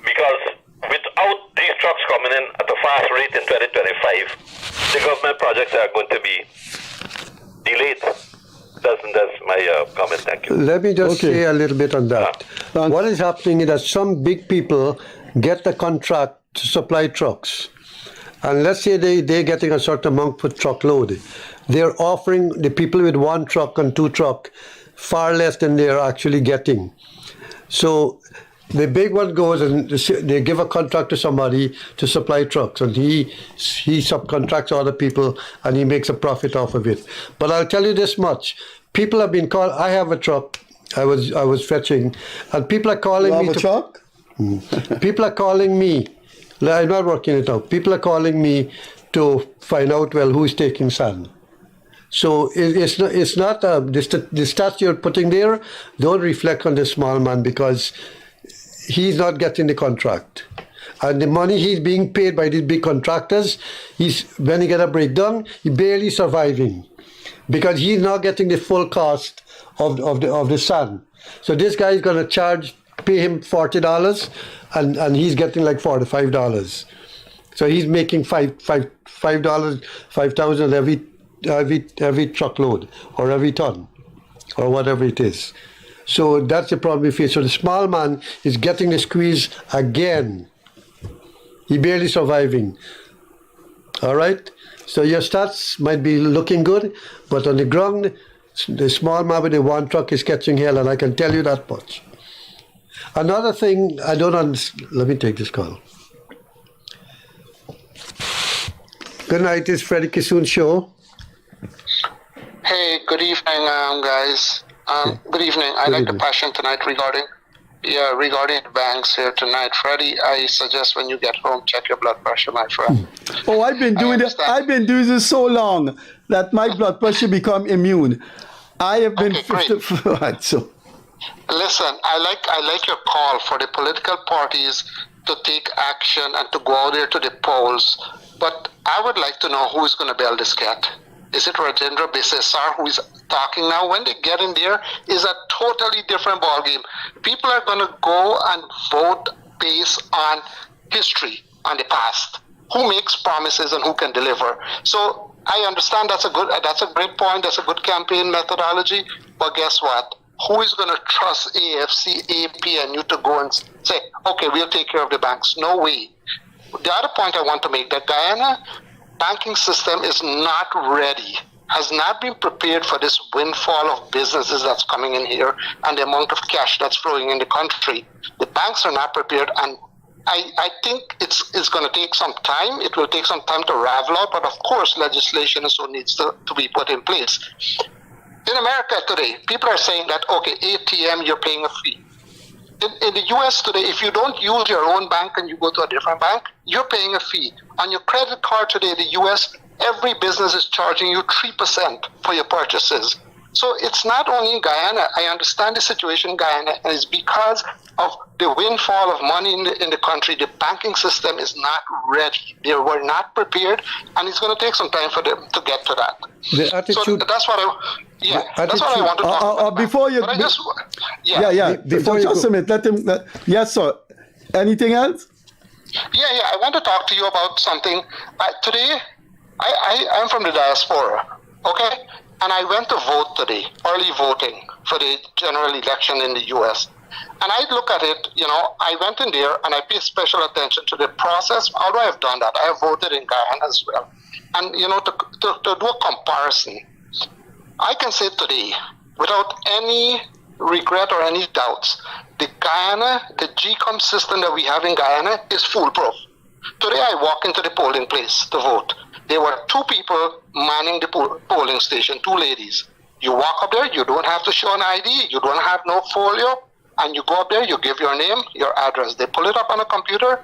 Because without these trucks coming in at a fast rate in 2025, the government projects are going to be delayed. That's my comment. Thank you. Let me just say a little bit on that. What is happening is that some big people get the contract to supply trucks. And let's say they're getting a certain amount per truckload. They're offering the people with 1 truck and 2 truck far less than they're actually getting. So the big one goes and they give a contract to somebody to supply trucks, and he subcontracts other people and he makes a profit off of it. But I'll tell you this much: people have been called. I have a truck. I was fetching, and people are calling me. You have a truck? People are calling me. I'm not working it out. People are calling me to find out, well, who's taking sand. So it's not the stats you're putting there don't reflect on the small man because he's not getting the contract. And the money he's being paid by these big contractors, when he get a breakdown, he barely surviving. Because he's not getting the full cost of the sand. So this guy is going to pay him $40, and he's getting like $45. So he's making $5,000 every truckload or every ton or whatever it is. So that's the problem we face. So the small man is getting the squeeze again. He barely surviving. All right? So your stats might be looking good, but on the ground, the small man with the one truck is catching hell, and I can tell you that much. Another thing I don't understand. Let me take this call. Good night, it's Freddie Kissoon show. Hey, good evening, guys. Good evening. I like the passion tonight regarding banks here tonight. Freddie, I suggest when you get home, check your blood pressure, my friend. Oh, I've been doing this. I've been doing this so long that my blood pressure become immune. I have been right. So, listen, I like your call for the political parties to take action and to go out there to the polls. But I would like to know who is going to bail this cat. Is it Rajendra Bisesar who is talking now? When they get in there, is a totally different ballgame. People are going to go and vote based on history, on the past. Who makes promises and who can deliver? So I understand that's a great point. That's a good campaign methodology. But guess what? Who is going to trust AFC, AP, and you to go and say, okay, we'll take care of the banks? No way. The other point I want to make, that Guyana banking system is not ready, has not been prepared for this windfall of businesses that's coming in here and the amount of cash that's flowing in the country. The banks are not prepared, and I think it's going to take some time. It will take some time to ravel out, but of course legislation also needs to be put in place. In America today, people are saying that, okay, ATM, you're paying a fee. In the US today, if you don't use your own bank and you go to a different bank, you're paying a fee. On your credit card today, the US, every business is charging you 3% for your purchases. So it's not only in Guyana. I understand the situation in Guyana, and it's because of the windfall of money in the country. The banking system is not ready. They were not prepared, and it's going to take some time for them to get to that. The attitude, so that's what that's what I want to talk about. Before you, Before just a minute. Yes, sir. Anything else? I want to talk to you about something. Today, I'm from the diaspora, okay? And I went to vote today, early voting for the general election in the U.S. And I look at it, I went in there and I paid special attention to the process. Although I have done that, I have voted in Guyana as well. And, to do a comparison, I can say today, without any regret or any doubts, the GCOM system that we have in Guyana is foolproof. Today I walk into the polling place to vote. There were two people manning the polling station, two ladies. You walk up there, you don't have to show an ID, you don't have no folio, and you go up there, you give your name, your address. They pull it up on a computer.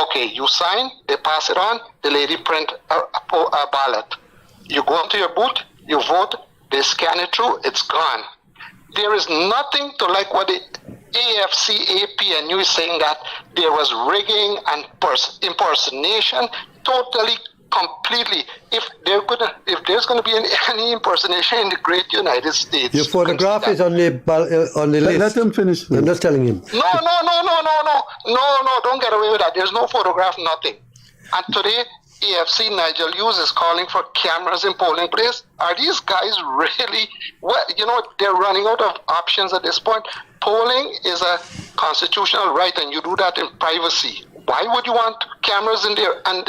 Okay, you sign, they pass it on, the lady print a ballot. You go into your booth, you vote, they scan it through, it's gone. There is nothing to like what the AFC, AP, and you is saying that there was rigging and impersonation, totally, completely. If there's going to be any impersonation in the great United States, your photograph is on the list. Let him finish. I'm just telling him. No, don't get away with that. There's no photograph, nothing. And today, AFC Nigel Hughes is calling for cameras in polling place. Are these guys really, they're running out of options at this point. Polling is a constitutional right, and you do that in privacy. Why would you want cameras in there? And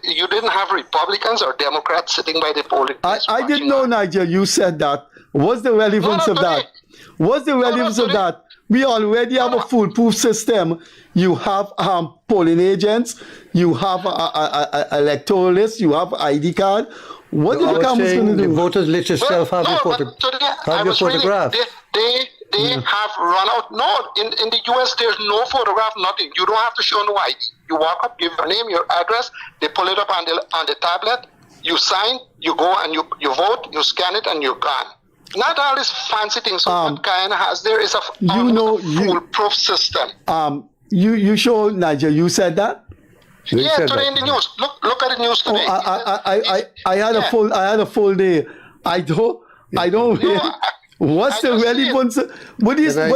you didn't have Republicans or Democrats sitting by the polling place. I didn't know, Nigel, you said that. What's the relevance of that? What's the relevance of that? We already have a foolproof system. You have polling agents, you have electoral list, you have ID card. What are the cameras going to do? The voters list itself have your photograph. They have run out. No, in the US, there's no photograph, nothing. You don't have to show no ID. You walk up, give your name, your address. They pull it up on the tablet. You sign. You go and you vote. You scan it and you're gone. Not all these fancy things. So what Guyana has there is a foolproof system. you sure, Nigel? You said that? Yeah, today in the news. Look at the news today. I had a full day. I don't. What's the relevance? What is? Can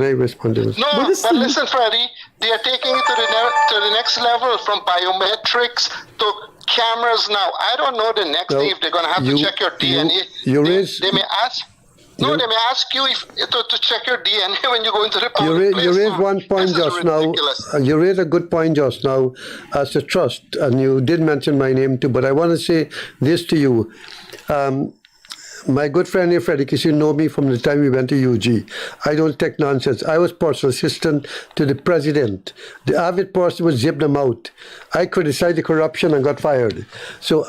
I respond to this? No, but listen, Freddie, they are taking it to the next level, from biometrics to cameras now. I don't know the next thing if they're going to have to check your DNA. They may ask. No, they may ask you to check your DNA when you go into the public place. You raised one point just now. You raised a good point just now as a trust, and you did mention my name too. But I want to say this to you. My good friend here, Freddie Kissoon, know me from the time we went to UG. I don't take nonsense. I was personal assistant to the president. The avid person would zip them out. I criticized the corruption and got fired. So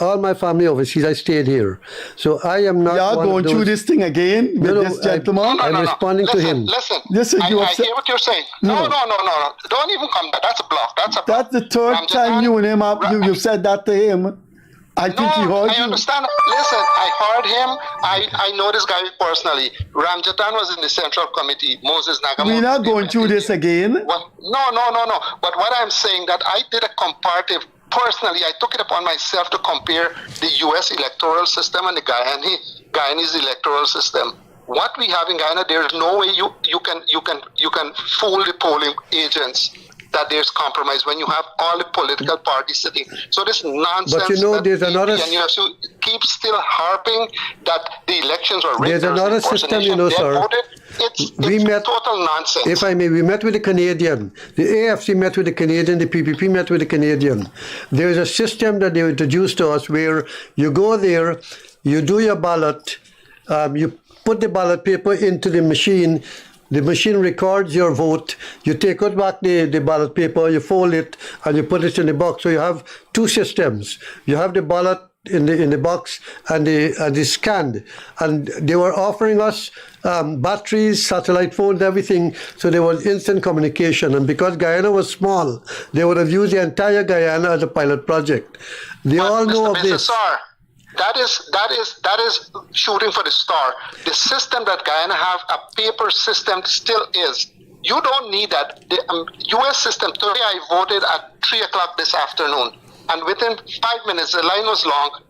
all my family overseas, I stayed here. So I am not. You're going through this thing again with this gentleman? I'm responding to him. Listen, I hear what you're saying. No. Don't even come back. That's a bluff. That's the third time you and him you've said that to him. I think he heard you. I understand. Listen, I heard him. I know this guy personally. Ramjatan was in the Central Committee. Moses Nagamoto. We're not going through this again. Well, no. But what I'm saying, that I did a comparative. Personally, I took it upon myself to compare the U.S. electoral system and the Guyanese electoral system. What we have in Guyana, there is no way you can fool the polling agents that there's compromise when you have all the political parties sitting. So this nonsense. But there's another. And you have to keep still harping that the elections were rigged. There's another system, sir. It's total nonsense. If I may, we met with the Canadian. The AFC met with the Canadian. The PPP met with the Canadian. There's a system that they introduced to us where you go there, you do your ballot, you put the ballot paper into the machine. The machine records your vote. You take out back the ballot paper, you fold it, and you put it in the box. So you have two systems. You have the ballot in the box and the scanned. And they were offering us batteries, satellite phones, everything. So there was instant communication. And because Guyana was small, they would have used the entire Guyana as a pilot project. They all know of this. That is shooting for the star. The system that Guyana have, a paper system, still is. You don't need that. The U.S. system, today I voted at 3 o'clock this afternoon, and within 5 minutes, the line was long.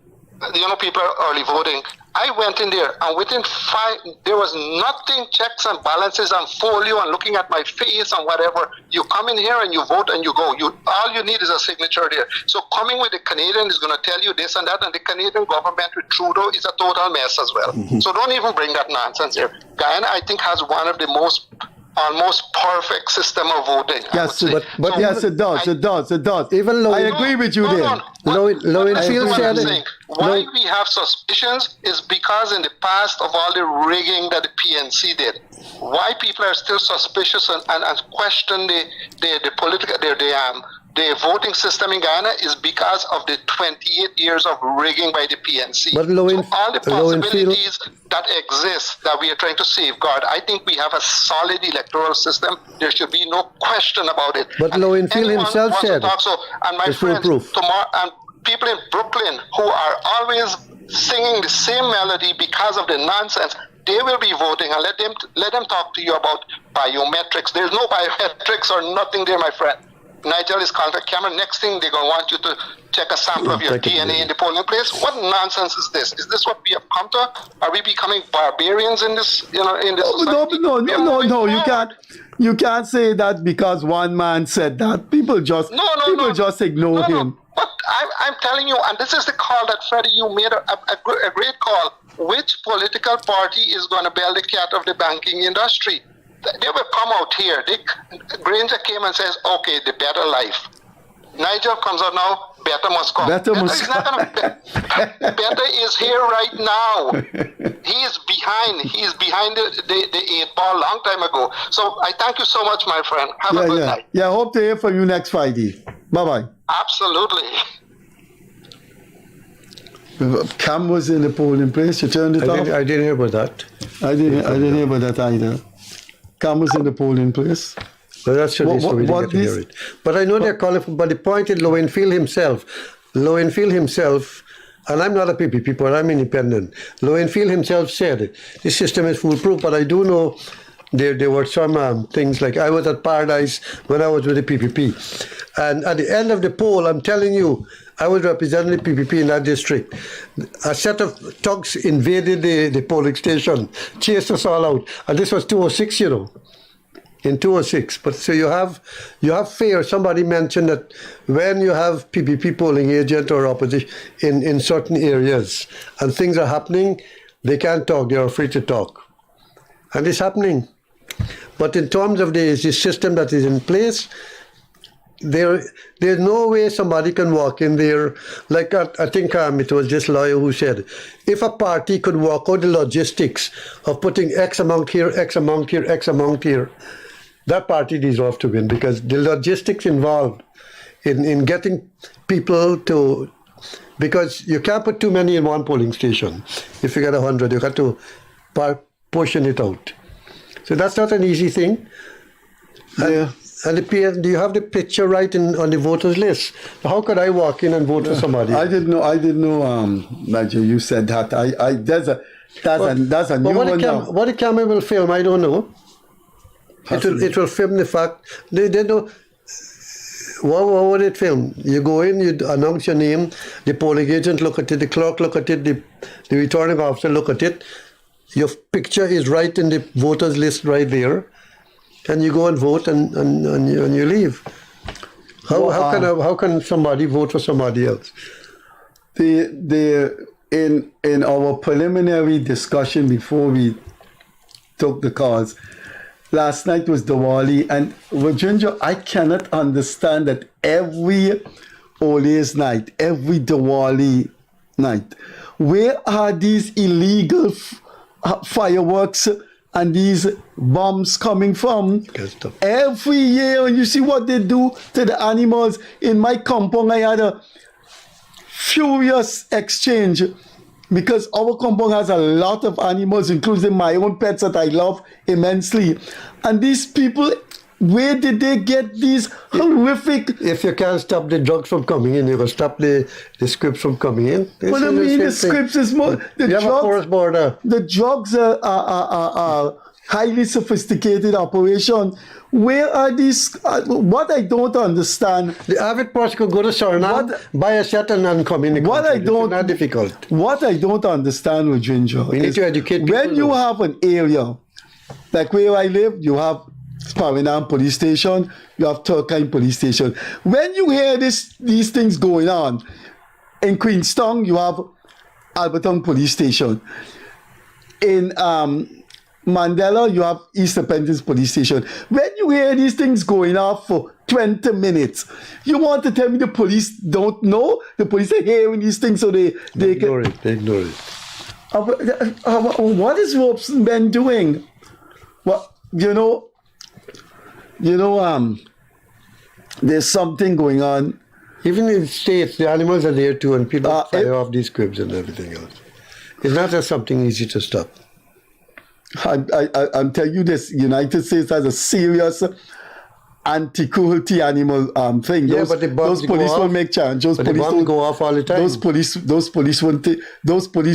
People are early voting. I went in there, and within 5, there was nothing, checks and balances and folio and looking at my face and whatever. You come in here and you vote and you go. All you need is a signature there. So coming with the Canadian is going to tell you this and that, and the Canadian government with Trudeau is a total mess as well. So don't even bring that nonsense here. Guyana, I think, has one of the almost perfect system of voting. Yes, but yes, it does. Even I agree with you there. Lowenfield said why we have suspicions is because in the past of all the rigging that the PNC did, why people are still suspicious and question the political the voting system in Guyana is because of the 28 years of rigging by the PNC. But so all the possibilities that exist that we are trying to safeguard, I think we have a solid electoral system. There should be no question about it. But Lowenfield himself said, and my friends, tomorrow, and people in Brooklyn who are always singing the same melody because of the nonsense, they will be voting, and let them talk to you about biometrics. There's no biometrics or nothing there, my friend. Nigel is calling the camera. Next thing, they're going to want you to check a sample of your DNA in the polling place. What nonsense is this? Is this what we have come to? Are we becoming barbarians in this? In this society? No. You can't say that because one man said that. People just ignore him. But I'm telling you, and this is the call that Freddie, you made a great call. Which political party is going to bail the cat of the banking industry? They will come out here. Granger came and says, okay, the better life. Nigel comes out now, better must come. Better is here right now. He is behind the 8 ball long time ago. So I thank you so much, my friend. Have a good night. Yeah, hope to hear from you next Friday. Bye-bye. Absolutely. Cam was in the polling place. You turned it off? I didn't hear about that. I didn't hear about that either. Cam was in the polling place. Well, that's the reason we didn't get to hear it. But I know they're calling for, but the point is Lowenfield himself, and I'm not a PPP, but I'm independent. Lowenfield himself said the system is foolproof, but I do know there were some things like I was at Paradise when I was with the PPP. And at the end of the poll, I'm telling you, I was representing the PPP in that district. A set of thugs invaded the polling station, chased us all out. And this was 206, you know, in 206. But so you have fear. Somebody mentioned that when you have PPP polling agent or opposition in certain areas and things are happening, they can't talk. They're afraid to talk. And it's happening. But in terms of the system that is in place, there's no way somebody can walk in there. Like I think it was this lawyer who said, if a party could work out the logistics of putting X amount here, X amount here, X amount here, that party deserves to win, because the logistics involved in getting people to, because you can't put too many in one polling station. If you get 100, you got to portion it out. So that's not an easy thing. Yeah. And do you have the picture right on the voters list? How could I walk in and vote for somebody? I didn't know. Nigel, you said that. That's a new one now. What the camera will film, I don't know. It will film the fact. They know. What would it film? You go in, you announce your name, the polling agent look at it, the clerk look at it, the returning officer look at it. Your picture is right in the voters list right there. And you go and vote and you leave. How can somebody vote for somebody else? In our preliminary discussion before we took the calls, last night was Diwali, and Virginia, I cannot understand that every Ole's night, every Diwali night, where are these illegal fireworks and these bombs coming from? Every year, you see what they do to the animals. In my compound, I had a furious exchange because our compound has a lot of animals, including my own pets that I love immensely. And these people, where did they get these horrific... If you can't stop the drugs from coming in, you can stop the scripts from coming in. Well, I mean, the scripts is more... The drugs are highly sophisticated operation. Where are these... what I don't understand... The average person could go to Suriname, buy a set and come in the country. It's not difficult. What I don't understand with Ginger we need to educate people. When you have an area, like where I live, you have Parinam police station, you have Turkine police station. When you hear these things going on, in Queenstown, you have Alberton police station. In Mandela, you have East Independence police station. When you hear these things going off for 20 minutes, you want to tell me the police don't know? The police are hearing these things, so they ignore it. They ignore it. What is Robeson Ben doing? Well, there's something going on. Even in states, the animals are there too, and people fire off these cribs and everything else. It's not just something easy to stop. I'm telling you this, United States has a serious anti-cruelty animal thing. Yeah, but those police won't make challenge. Those police don't go off all the time. Those police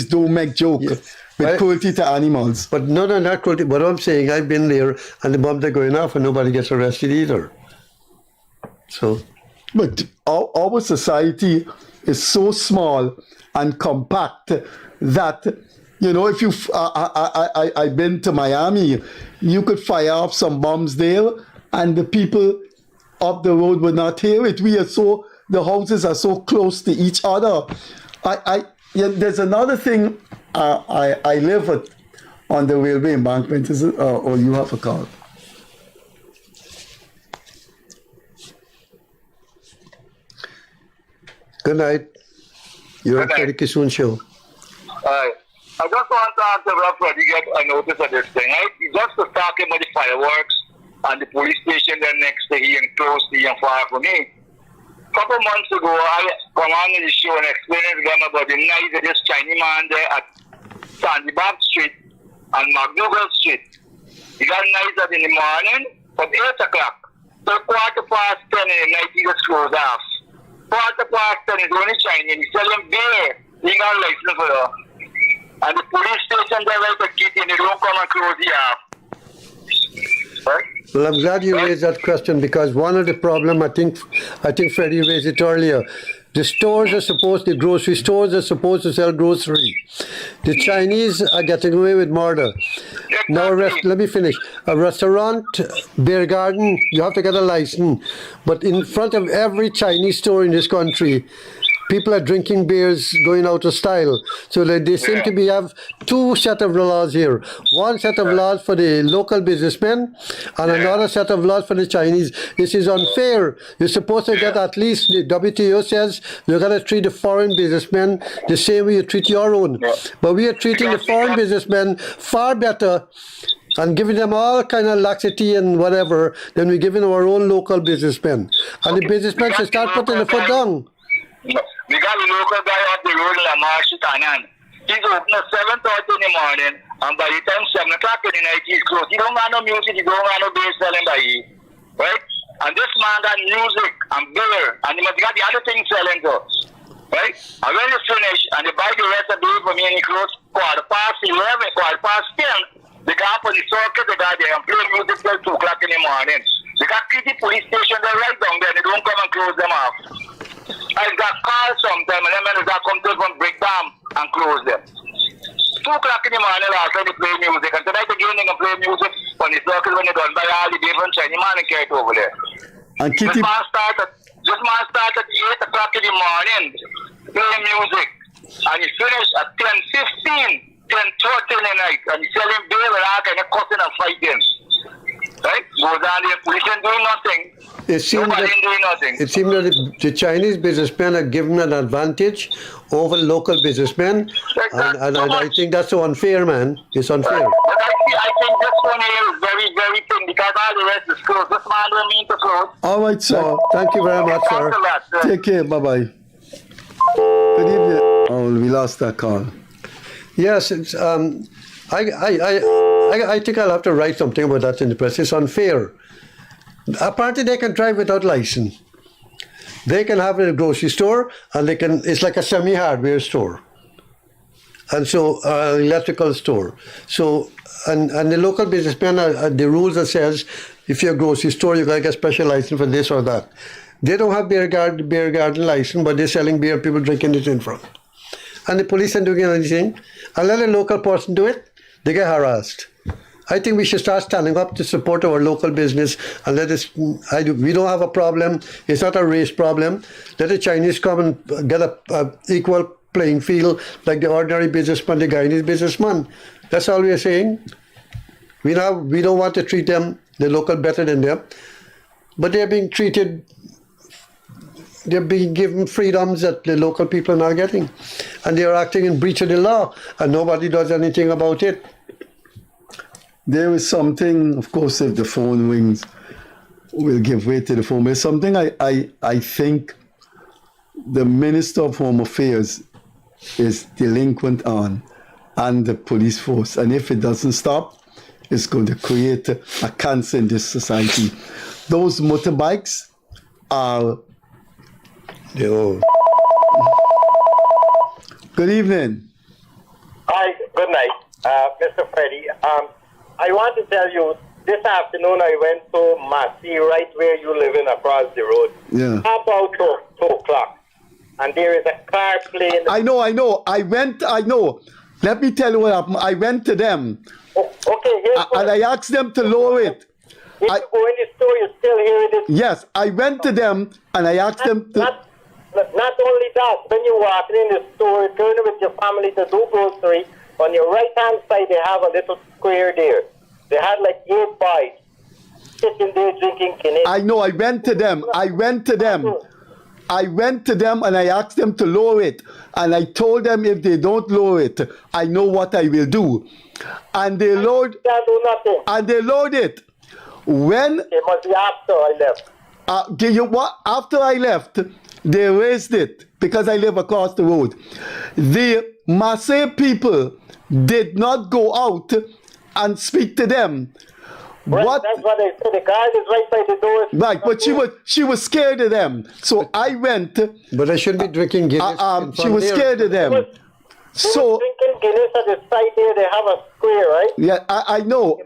don't make joke with cruelty to animals. But no, not cruelty. But I'm saying I've been there and the bombs are going off and nobody gets arrested either. So, but our society is so small and compact that, if you, I've been to Miami, you could fire off some bombs there and the people up the road would not hear it. The houses are so close to each other. There's another thing. I live on the railway embankment. Is it, or you have a car? Good night. You're on Freddie Kissoon show. Hi. I just want to ask if Freddie get a notice of this thing. Just to talk about the fireworks and the police station there next to here and close to here and far from me. A couple months ago, I come on in the show and explained to them about the night of this Chinese man there at Sandy Bob Street and McDougall Street. He got night in the morning from 8 o'clock. So 10:15 in the night, he just closed off. 10:15 is only Chinese. He selling beer. He got a license for that. And the police station there like a kid and they don't come and close the off. Right? Well, I'm glad you raised that question, because one of the problem, I think Freddie raised it earlier. The grocery stores are supposed to sell grocery. The Chinese are getting away with murder. Now, let me finish. A restaurant, beer garden, you have to get a license. But in front of every Chinese store in this country, people are drinking beers, going out of style. So they seem to have two set of laws here. One set of laws for the local businessmen and another set of laws for the Chinese. This is unfair. You're supposed to get, at least the WTO says, you're going to treat the foreign businessmen the same way you treat your own. But we are treating the foreign businessmen far better and giving them all kind of laxity and whatever than we're giving our own local businessmen. And the businessmen should start putting the foot down. We got a local guy off the road in Lamar, Shitanan. He's open at 7:30 in the morning, and by the time 7 o'clock in the night, he's closed. He don't got no music, he don't got no beer selling by he. Right? And this man got music and beer, and he must got the other things selling too. Right? And when you finish, and you buy the rest of the beer for me, and he close 11:15, 10, they got for the circuit, they got there and play music till 2 o'clock in the morning. They got pretty police station there right down there, and they don't come and close them off. I got calls sometimes, and then when they come to from break down and close them. 2 o'clock in the morning last night they play music, and tonight again they can play music on the circle when they're done by all the different Chinese man and carry it over there. And This man start at 8 o'clock in the morning, play music, and he finish at 10:15, 10:30 in the night, and he's selling beer and all kind of cussing and fighting. Right? Goes on there, police ain't doing nothing. It seems that the Chinese businessmen are given an advantage over local businessmen, and I think that's so unfair, man. It's unfair. But I think this one here is very, very thin, because all the rest is closed. This man will mean to close. All right, sir. Thank you very much, sir. Thanks a lot, sir. Take care. Bye-bye. Good evening. Oh, we lost that call. Yes, it's, I think I'll have to write something about that in the press. It's unfair. Apparently, they can drive without license. They can have it in a grocery store, and it's like a semi-hardware store. And so, electrical store. So, and the local businessmen, the rules that says, if you're a grocery store, you got to get special license for this or that. They don't have beer garden license, but they're selling beer, people drinking it in front. And the police aren't doing anything. And let a local person do it, they get harassed. I think we should start standing up to support our local business and we don't have a problem. It's not a race problem. Let the Chinese come and get a equal playing field like the ordinary businessman, the Guyanese businessman. That's all we are saying. We don't want to treat them, the local, better than them. But they're being treated, they're being given freedoms that the local people are not getting. And they're acting in breach of the law, and nobody does anything about it. There is something, of course, if the phone rings, we'll give way to the phone. There's something I think the Minister of Home Affairs is delinquent on, and the police force. And if it doesn't stop, it's going to create a cancer in this society. Those motorbikes are... Good evening. Hi, good night, Mr. Freddie. I want to tell you, this afternoon I went to Massey, right where you live in, across the road. Yeah. About 2 o'clock. And there is a car playing. I know. I know. Let me tell you what happened. I went to them. Okay, and I asked them to lower it. If you go in the store, you still hear it. Yes, I went to them and I asked them to... Not only that, when you're walking in the store, going with your family to do grocery, on your right-hand side, they have a little square there. They had like 8 boys sitting there drinking Guinness. I know, I went to them and I asked them to lower it. And I told them if they don't lower it, I know what I will do. And they lowered it. When... It must be after I left. After I left, they raised it because I live across the road. The Maasai people did not go out and speak to them. Right, that's what I said. The guard is right by the door. Right, but she was scared of them. So I went. But I shouldn't be drinking Guinness. She was scared of them. So drinking Guinness at the side there, they have a square, right? Yeah, I know.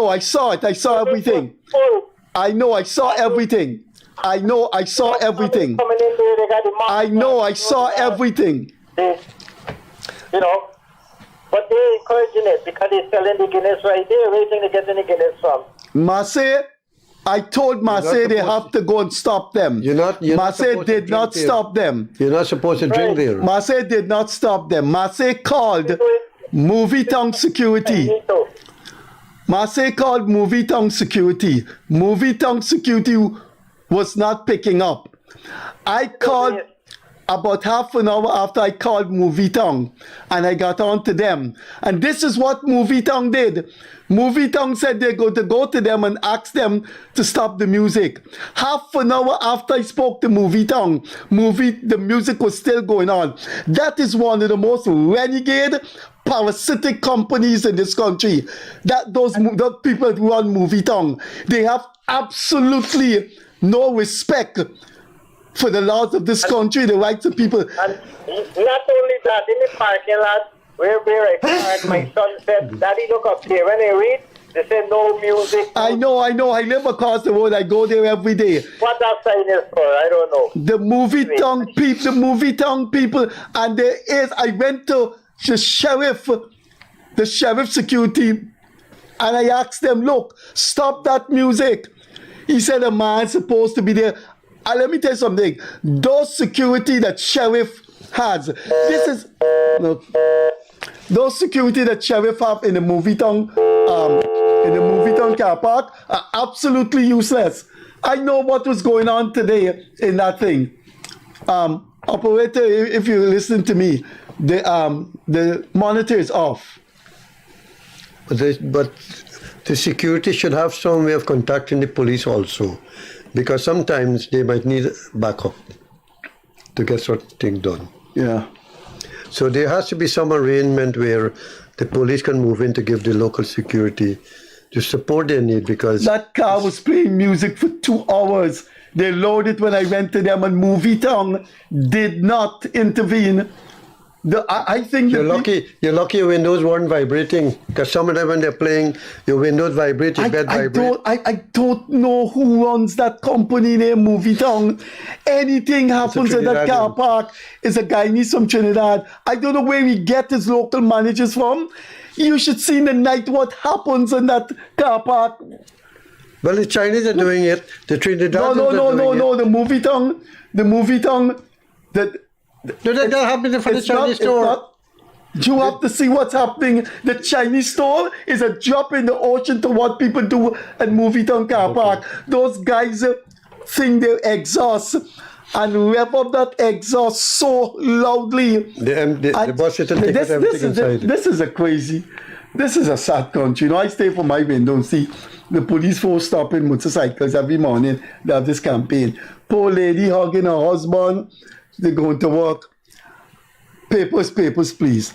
I saw it. I saw everything. I know, I saw everything. I know, I saw everything. I know, I saw everything. You know, but they're encouraging it because they're selling the Guinness right there. Where do you think they're getting the Guinness from? Marseille, I told Marseille they have to go and stop them. Marseille did not stop them. You're not supposed to drink there. Marseille did not stop them. Marseille called Movie Town Security. Marseille called Movie Town Security. Movie Town Security was not picking up. I called about half an hour after I called Movie Town, and I got on to them. And this is what Movie Town did. Movie Town said they're going to go to them and ask them to stop the music. Half an hour after I spoke to Movie Town, the music was still going on. That is one of the most renegade, parasitic companies in this country. Those people who run Movie Town, they have absolutely no respect for the laws of this country, the rights of people. And not only that, in the parking lot, where I parked, my son said, Daddy, look up there. When they read, they said no music. I know. I live across the road. I go there every day. What that sign is for, I don't know. The Movie Town people, and there is, I went to the sheriff security, and I asked them, look, stop that music. He said a man's supposed to be there. Let me tell you something. Those security that sheriff has, those security that sheriff have in the Movie Town, car park are absolutely useless. I know what was going on today in that thing. Operator, if you listen to me, the monitor is off. But the security should have some way of contacting the police also, because sometimes they might need backup to get certain things done. Yeah. So there has to be some arrangement where the police can move in to give the local security the support they need, because that car was playing music for 2 hours. They loaded when I went to them, and Movie Town did not intervene. I think you're lucky your windows weren't vibrating, because some of them when they're playing, your windows vibrate, your bed vibrate. I don't know who runs that company named Movie Town. Anything happens in that car park is a Guyanese from Trinidad. I don't know where he get his local managers from. You should see in the night what happens in that car park. Well, the Chinese are doing it. The Trinidadians No. The Movie Town. That happened for the Chinese store. You have to see what's happening. The Chinese store is a drop in the ocean to what people do at Movie Town car park. Those guys sing their exhaust and rev up that exhaust so loudly. The bus is taking everything inside. This is a sad country. You know, I stay from my window and see the police force stopping motorcycles every morning. They have this campaign. Poor lady hugging her husband. They're going to work. Papers, please.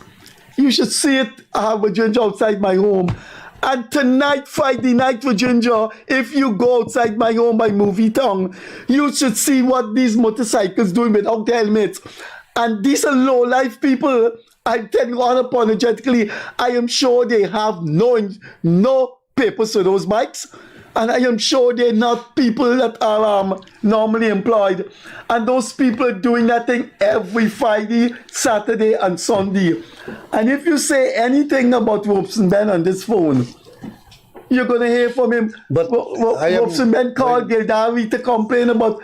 You should see it. I have a ginger outside my home. And tonight, Friday night for Ginger, if you go outside my home by Movie Town, you should see what these motorcycles doing without helmets. And these are low-life people. I tell you unapologetically, I am sure they have no papers for those bikes. And I am sure they're not people that are normally employed. And those people are doing that thing every Friday, Saturday, and Sunday. And if you say anything about Robson Ben on this phone, you're going to hear from him. But Robson Ben called Gildawi to complain about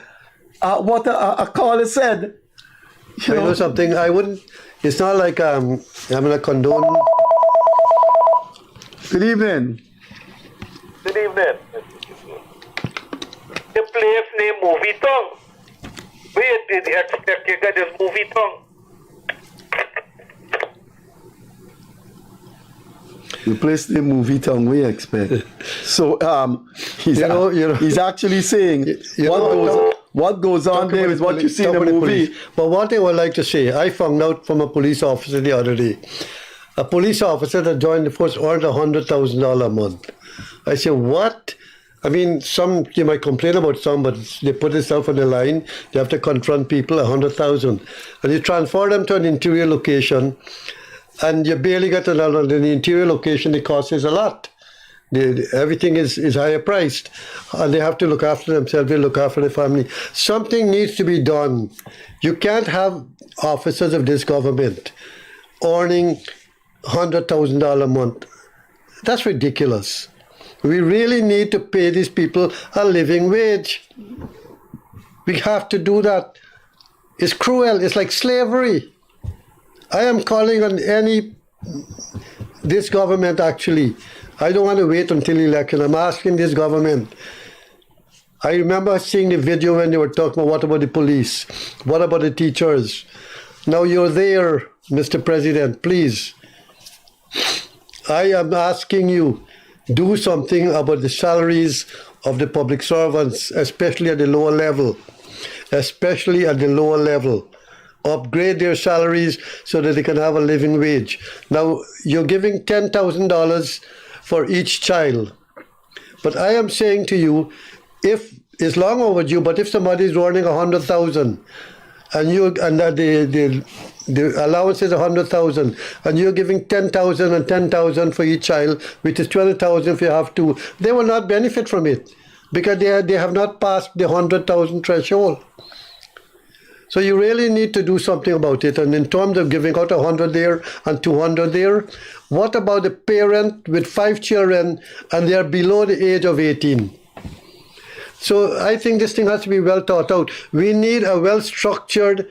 what a caller said. You know something? I wouldn't. It's not like I'm going to condone. Good evening. Good evening. The place named Movie Town. Where did you expect you get this Movie Town? The place named Movie Town, we expect. So he's actually saying what goes on there is what you see in the movie. But one thing I would like to say, I found out from a police officer the other day. A police officer that joined the force earned $100,000 a month. I said, what? I mean, some you might complain about some, but they put themselves on the line. They have to confront people, 100,000, and you transfer them to an interior location, and you barely get another. In the interior location, the cost is a lot. Everything is higher priced, and they have to look after themselves, they look after their family. Something needs to be done. You can't have officers of this government earning $100,000 a month. That's ridiculous. We really need to pay these people a living wage. We have to do that. It's cruel. It's like slavery. I am calling on this government actually. I don't want to wait until election. I'm asking this government. I remember seeing the video when they were talking about what about the police? What about the teachers? Now you're there, Mr. President, please. I am asking you, do something about the salaries of the public servants, especially at the lower level. Especially at the lower level. Upgrade their salaries so that they can have a living wage. Now, you're giving $10,000 for each child. But I am saying to you, if it's long overdue, but if somebody is earning 100,000 and the allowance is 100,000 and you're giving 10,000 and 10,000 for each child, which is 20,000 if you have two, they will not benefit from it because they have not passed the 100,000 threshold. So you really need to do something about it. And in terms of giving out 100 there and 200 there, what about the parent with 5 children and they are below the age of 18? So I think this thing has to be well thought out. We need a well-structured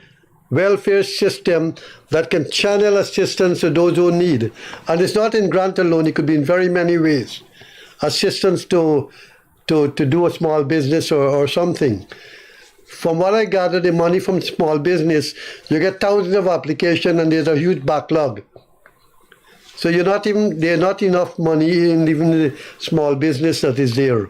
welfare system that can channel assistance to those who need. And it's not in grant alone, it could be in very many ways. Assistance to do a small business or something. From what I gather, the money from small business, you get thousands of applications and there's a huge backlog. So there's not enough money in even the small business that is there.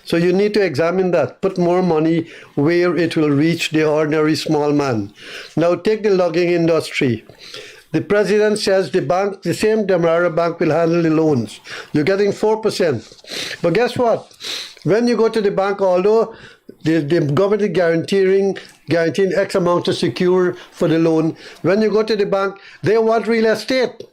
So you need to examine that, put more money where it will reach the ordinary small man. Now take the logging industry. The president says the same Demerara Bank will handle the loans. You're getting 4%. But guess what? When you go to the bank, although the government is guaranteeing X amount to secure for the loan, when you go to the bank, they want real estate.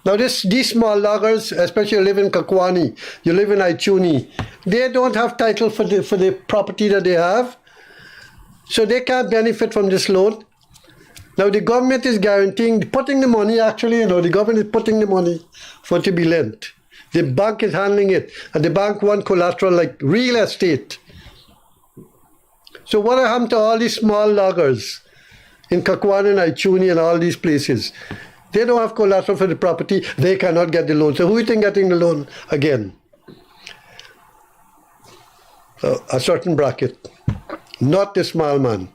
Now these small loggers, especially you live in Kakwani, you live in Aichuni, they don't have title for the property that they have, so they can't benefit from this loan. Now the government is putting the money the government is putting the money for it to be lent. The bank is handling it, and the bank wants collateral like real estate. So what happened to all these small loggers in Kakwani and Aichuni and all these places? They don't have collateral for the property, they cannot get the loan. So who is getting the loan again? A certain bracket, not the small man.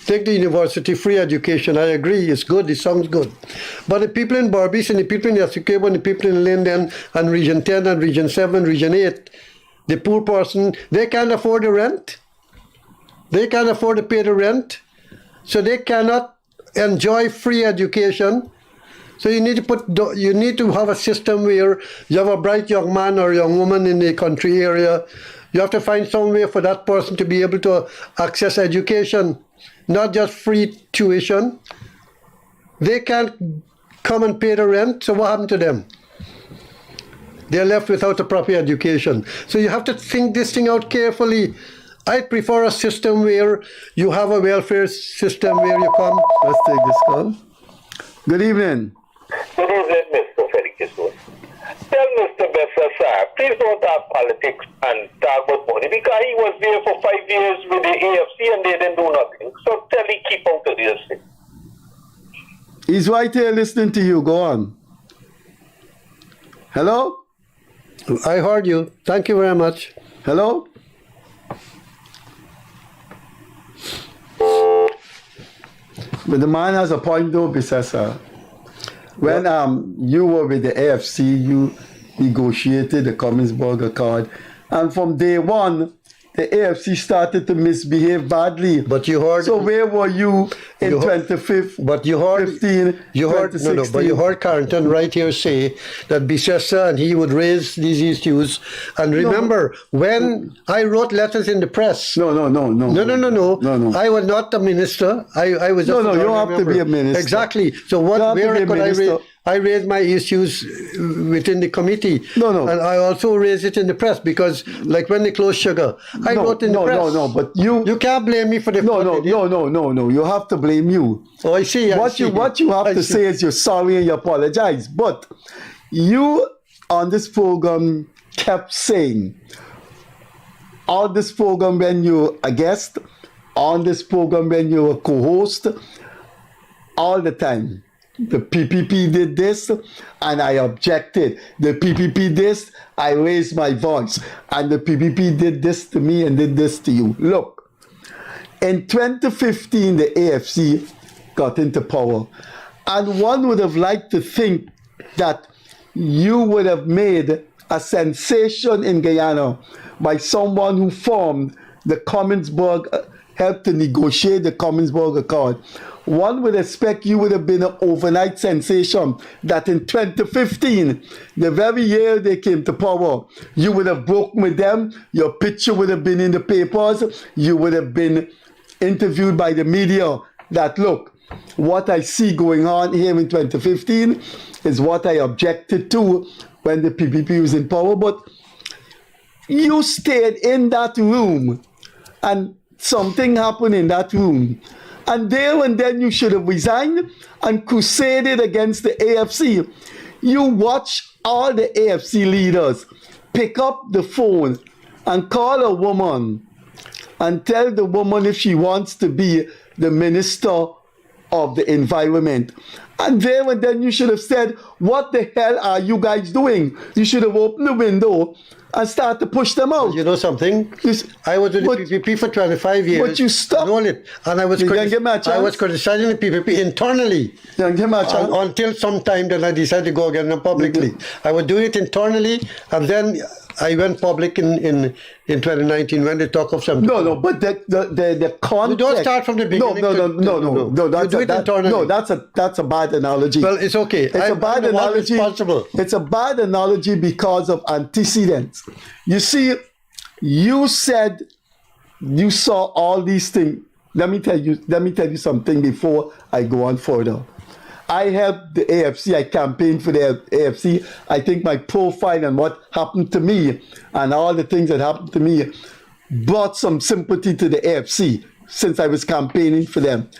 Take the university, free education, I agree, it's good, it sounds good. But the people in Berbice and the people in Essequibo and the people in Linden and Region 10 and Region 7, Region 8, the poor person, they can't afford the rent. They can't afford to pay the rent. So they cannot enjoy free education. So you need to have a system where you have a bright young man or young woman in the country area. You have to find some way for that person to be able to access education, not just free tuition. They can't come and pay the rent, so what happened to them? They're left without a proper education. So you have to think this thing out carefully. I prefer a system where you have a welfare system where you come. Let's take this call. Good evening. Good evening, Mr. Freddie Kissoon. Tell Mr. Bessasar, please don't talk politics and talk about money because he was there for 5 years with the AFC and they didn't do nothing. So tell him keep out of this thing. He's right here listening to you. Go on. Hello? I heard you. Thank you very much. Hello? But the man has a point though, Bissessa. When you were with the AFC, you negotiated the Cummins-Burger Accord, and from day one, the AFC started to misbehave badly. But you heard. So where were you in 2015? But you heard. 15, you heard. No. But you heard Carrington right here say that Bissessa and he would raise these issues. And remember, when I wrote letters in the press. No. I was not a minister. I was. No. You don't have to be a minister. Exactly. So what? Where could I raise? I raise my issues within the committee. No. And I also raise it in the press because, like when they closed sugar, I wrote in the press. No. But you can't blame me for the. No. You have to blame you. Oh, I see. What you have to say is you're sorry and you apologize. But you on this program kept saying, on this program when you're a guest, on this program when you're a co-host, all the time. The PPP did this and I objected. The PPP this, I raised my voice. And the PPP did this to me and did this to you. Look, in 2015, the AFC got into power. And one would have liked to think that you would have made a sensation in Guyana by someone who formed the Commonsburg, helped to negotiate the Commonsburg Accord. One would expect you would have been an overnight sensation that in 2015, the very year they came to power, you would have broken with them, your picture would have been in the papers, you would have been interviewed by the media that, look, what I see going on here in 2015 is what I objected to when the PPP was in power. But you stayed in that room and something happened in that room. And there and then you should have resigned and crusaded against the AFC. You watch all the AFC leaders pick up the phone and call a woman and tell the woman if she wants to be the minister of the environment. And there and then you should have said, what the hell are you guys doing? You should have opened the window and start to push them out. You know something? I was with the PPP for 25 years. But you stopped. And I was criticizing the PPP internally. Until some time then I decided to go again publicly. I would do it internally, and then I went public in 2019 when they talk of something. No, but the context. You don't start from the beginning. No. You do it internally. No, that's a bad analogy. Well, it's okay. It's a bad analogy. It's a bad analogy because of antecedents. You see, you said you saw all these things. Let me tell you something before I go on further. I helped the AFC. I campaigned for the AFC. I think my profile and what happened to me and all the things that happened to me brought some sympathy to the AFC since I was campaigning for them.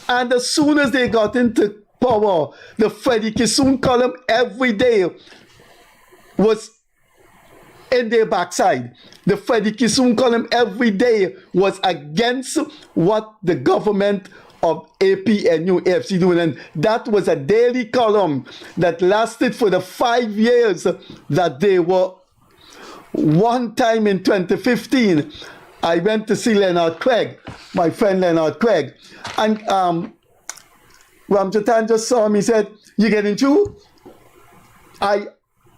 And as soon as they got into power, the Freddie Kissoon column every day was in their backside. The Freddie Kissoon column every day was against what the government of APNU, AFC doing. And that was a daily column that lasted for the 5 years that they were. One time in 2015, I went to see Leonard Craig, my friend Leonard Craig. And Ramjatan just saw me, said, "You getting through?"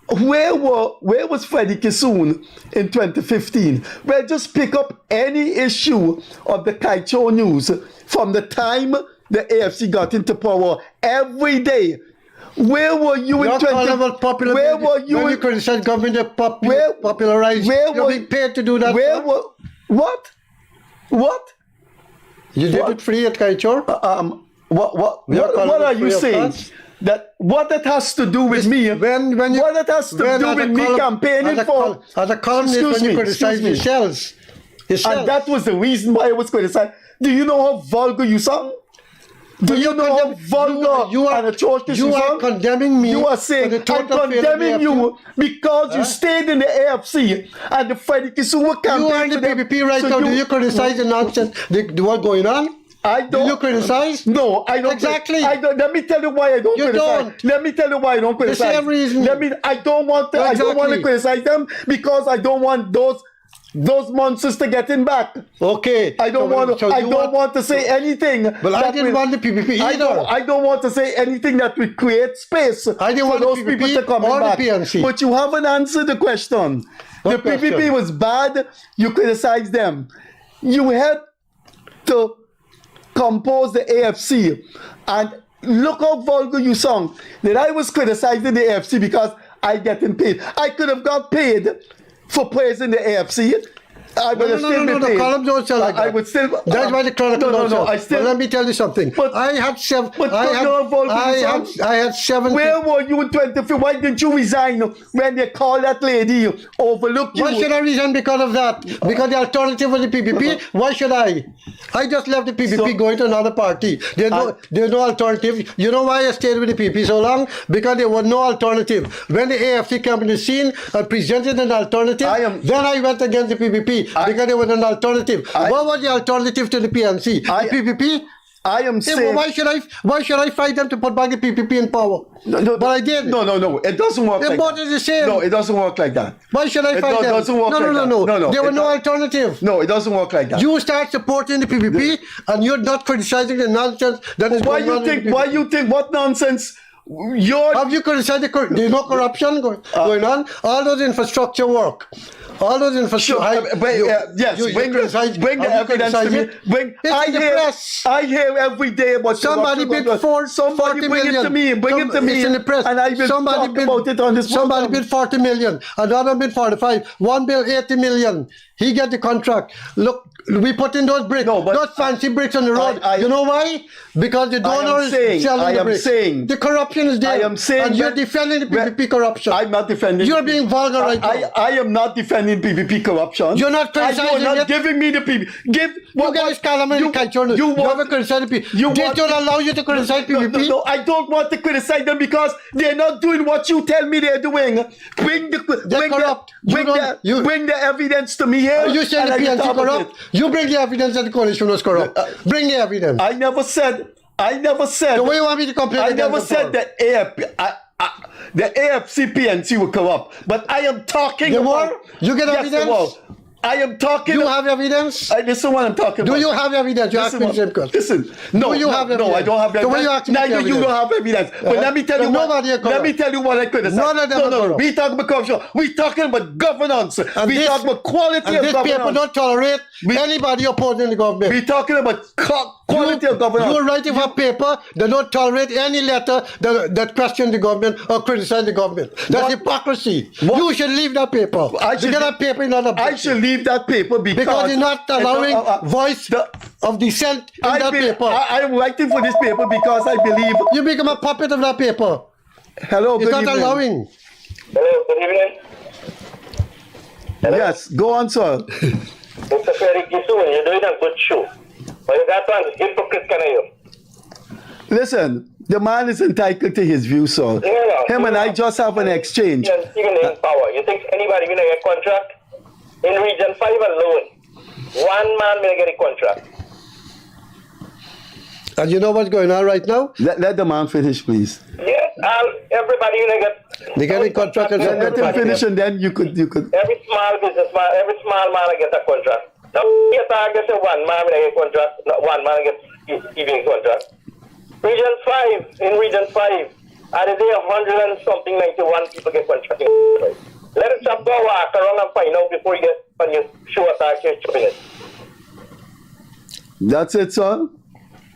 Where was Freddie Kissoon in 2015? Well, just pick up any issue of the Kaicho News from the time the AFC got into power every day. Where were you in 2015? Where were you when you criticized government to popularize? You're being paid to do that. What? You did it free at Kaichor? What are you saying? That what it has to do with me? What it has to do with me campaigning for? As a columnist, when you criticize yourselves. And that was the reason why I was criticized. Do you know how vulgar you sound? Do you know how vulgar and atrocious you sound? You are condemning me. You are saying, I'm condemning you because you stayed in the AFC and the Freddie Kissoon were campaigning. You are in the PPP right now. Do you criticize the nonsense? What's going on? I don't. Do you criticize? No, I don't. Exactly. I don't. Let me tell you why I don't criticize. Let me tell you why I don't criticize. The same reason. I don't want to. Exactly. I don't want to criticize them because I don't want those monsters to get in back. Okay. I don't want to say anything. Well, I didn't want the PPP either. I don't want to say anything that would create space for those people to come back. But you haven't answered the question. The PPP was bad. You criticized them. You had to compose the AFC, and look how vulgar you sound. That I was criticizing the AFC because I getting paid. I could have got paid for praising the AFC. I would still be the paying. columns don't sell like I that. would still. That's why the Chronicle don't sell. I still. But let me tell you something. But I had seven. I had 7. Where were you in 2015? Why didn't you resign when they called that lady overlooked you? Why should I resign because of that? Because the alternative was the PPP. Why should I? I just left the PPP going to another party. There's no alternative. You know why I stayed with the PPP so long? Because there was no alternative. When the AFC came in the scene and presented an alternative, then I went against the PPP because there was an alternative. What was the alternative to the PNC? The PPP? I am saying. Why should I fight them to put back the PPP in power? No, but I did. No. It doesn't work. They're both the same. No, it doesn't work like that. Why should I fight them? It doesn't work like that. No. There was no alternative. No, it doesn't work like that. You start supporting the PPP and you're not criticizing the nonsense that is going on. Why you think what nonsense? Have you criticized there's no corruption going on? All those infrastructure work. All those infrastructure. Bring the evidence to me. I hear every day about somebody bid for somebody bring it to me. Bring it to me. It's in the press. And I will talk about it on this. Somebody bid 40 million. Another bid 45. One bill 80 million. He get the contract. Look, we put in those bricks. Those fancy bricks on the road. You know why? Because the donor is selling the bricks. The corruption is there. I am saying. And you're defending the PPP corruption. I'm not defending. You're being vulgar right now. I am not defending PPP corruption. You're not criticizing You are not giving me the PPP. You guys call them you haven't criticized the PPP. They don't allow you to criticize PPP. No, I don't want to criticize them because they're not doing what you tell me they're doing. Bring the evidence to me here. You say the PNC corrupt. You bring the evidence that the coalition was corrupt. Bring the evidence. I never said. The way you want me to complain. I never said that the AFC PNC were corrupt. But I am talking about. You get evidence? I am talking. You have evidence? Listen what I'm talking about. Do you have evidence? You ask me the same question. Listen. No, you have evidence? No, I don't have evidence. Neither you don't have evidence. But let me tell you what I criticize. None of them are corrupt. We talking about corruption. We talking about governance. We talking about quality of governance. This paper don't tolerate anybody opposing the government. We talking about quality of governance. You're writing a paper that don't tolerate any letter that question the government or criticize the government. That's hypocrisy. You should leave that paper. You get that paper in another book. I should leave that paper because you're not allowing voice of dissent in that paper. I am writing for this paper because I believe. You become a puppet of that paper. Hello, good evening. It's not allowing. Hello, good evening. Hello? Yes, go on, sir. Mr. Frederick Kissoon, you're doing a good show. But you got one hypocrite, can you? Listen, the man is entitled to his view, sir. Him and I just have an exchange. Even in power, you think anybody will get a contract? In Region 5 alone, one man will get a contract. And you know what's going on right now? Let the man finish, please. Yes, everybody will get. They get a contract. Let him finish, and then you could. Every small businessman, every small man will get a contract. Now, you target one man will get a contract. One man will get even a contract. Region 5, in Region 5, are there 100 and something 91 people get contracting? Let us stop go walk around and find out before you get on your show attack your choice. That's it, sir?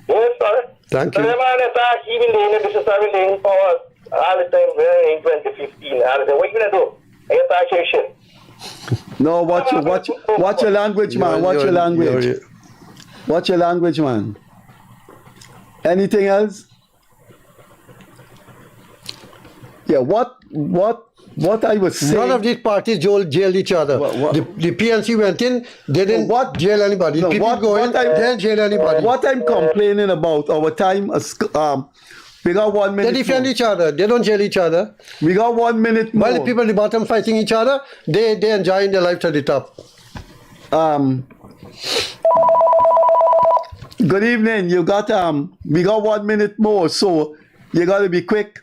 Yes, sir. Thank you. The man attack, even the business are in power all the time in 2015. What are you going to do? I attack your shit. No, watch your language, man. Watch your language. Watch your language, man. Anything else? Yeah, what I was saying. None of these parties jailed each other. The PNC went in, they didn't jail anybody. No, People go in, they didn't jail anybody. What I'm complaining about, our time, we got 1 minute. They defend each other. They don't jail each other. We got 1 minute more. While the people at the bottom fighting each other, they enjoying their life to the top. Good evening. You got we got 1 minute more, so you got to be quick.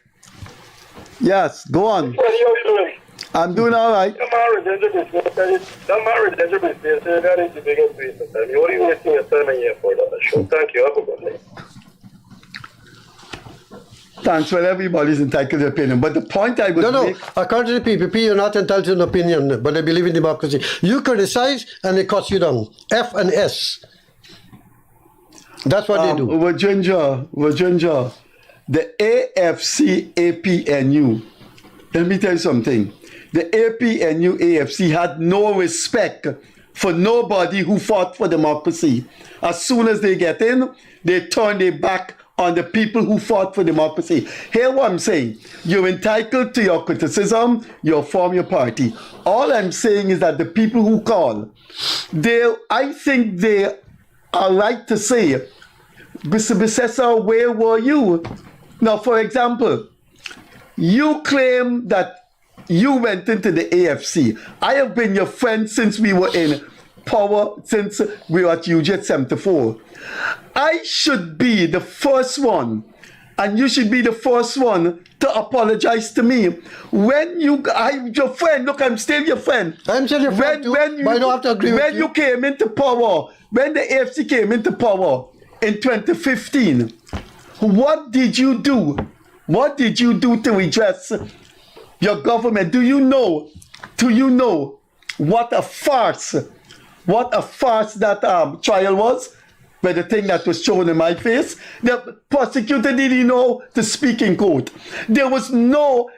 Yes, go on. What are you doing? I'm doing all right. The marriage is the biggest reason. You won't even see a sermon here for that show. Thank you. Have a good day. Thanks. Well, everybody's entitled to opinion. But the point I would make... According to the PPP, you're not entitled to an opinion, but I believe in democracy. You criticize and it cuts you down. F and S. That's what they do. Virginia, the AFC, APNU, let me tell you something. The APNU, AFC had no respect for nobody who fought for democracy. As soon as they get in, they turn their back on the people who fought for democracy. Hear what I'm saying. You're entitled to your criticism, you form your party. All I'm saying is that the people who call, I think they are right to say, Mr. Bissessa, where were you? Now, for example, you claim that you went into the AFC. I have been your friend since we were in power, since we were at UG 74. I should be the first one, and you should be the first one to apologize to me. When I'm your friend, look, I'm still your friend. I'm still your friend too, but I don't have to agree with you. When you came into power, when the AFC came into power in 2015, what did you do? What did you do to redress your government? Do you know what a farce that trial was? But the thing that was shown in my face, the prosecutor didn't know to speak in court. There was no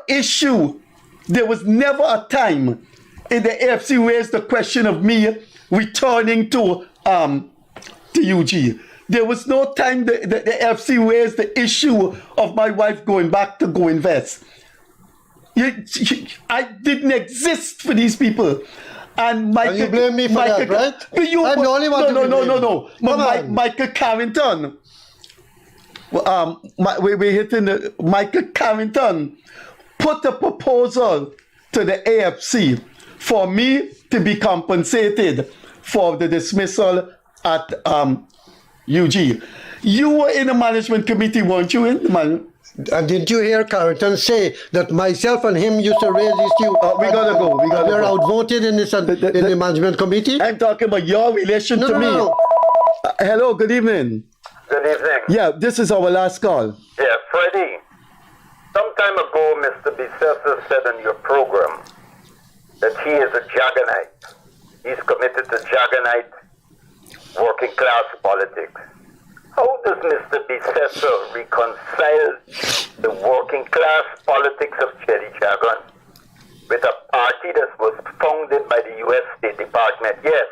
issue. There was never a time in the AFC raised the question of me returning to UG. There was no time the AFC raised the issue of my wife going back to go invest. I didn't exist for these people. And you blame me for that, right? I'm the only one. No. Michael Carrington. We're hitting Michael Carrington put a proposal to the AFC for me to be compensated for the dismissal at UG. You were in the management committee, weren't you? And did you hear Carrington say that myself and him used to raise this issue? We gotta go. We're outvoted in the management committee? I'm talking about your relation to me. No. Hello, good evening. Good evening. Yeah, this is our last call. Yeah, Freddie. Some time ago, Mr. Bissessa said on your program that he is a Jaganite. He's committed to Jaganite working class politics. How does Mr. Bissessa reconcile the working class politics of Chelly Jagan with a party that was founded by the U.S. State Department, yes,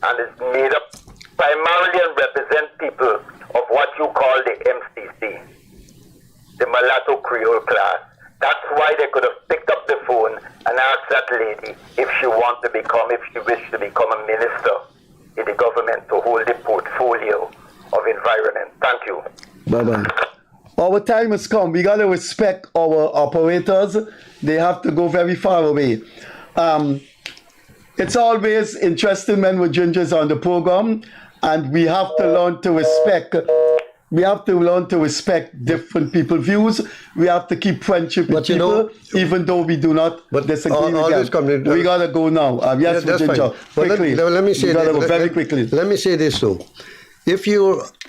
and is made up primarily and represent people of what you call the MCC, the mulatto Creole class? That's why they could have picked up the phone and asked that lady if she wished to become a minister in the government to hold the portfolio of environment. Thank you. Bye-bye. Our time has come. We got to respect our operators. They have to go very far away. It's always interesting when we're gingers on the program, and we have to learn to respect. We have to learn to respect different people's views. We have to keep friendship with people, even though we do not disagree with them. We got to go now. Yes, Ginger. Quickly. Let me say we got to go very quickly. Let me say this, though.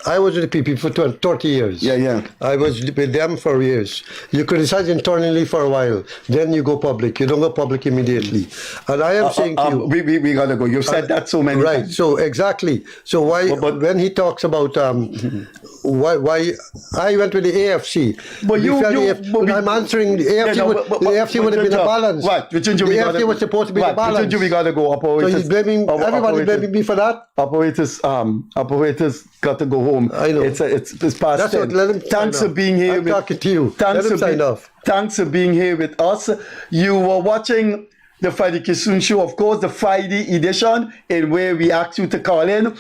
I was with the PP for 30 years. Yeah. I was with them for years. You criticize internally for a while, then you go public. You don't go public immediately. And I am saying to you... We gotta go. You've said that so many times. Right, so exactly. So when he talks about why I went with the AFC, I'm answering the AFC, the AFC would have been a balance. Right, the AFC was supposed to be a balance. We gotta go. So he's blaming, everybody's blaming me for that? Operators got to go home. I know. It's past 10. Thanks for being here. I'm talking to you. Thanks for being here with us. You were watching the Freddie Kissoon show, of course, the Friday edition, in where we asked you to call in.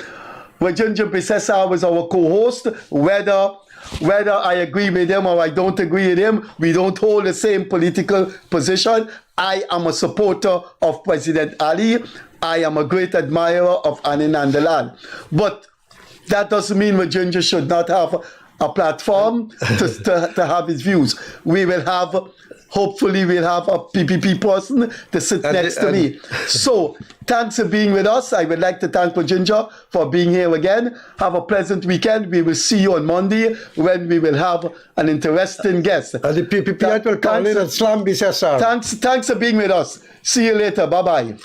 Where Ginger Bissessa was our co-host. Whether I agree with him or I don't agree with him, we don't hold the same political position. I am a supporter of President Ali. I am a great admirer of Annie Nandalal. But that doesn't mean Ginger should not have a platform to have his views. Hopefully we'll have a PPP person to sit next to me. So, thanks for being with us. I would like to thank Ginger for being here again. Have a pleasant weekend. We will see you on Monday when we will have an interesting guest. And the PPP will call in and slam Bissessa. Thanks for being with us. See you later. Bye-bye.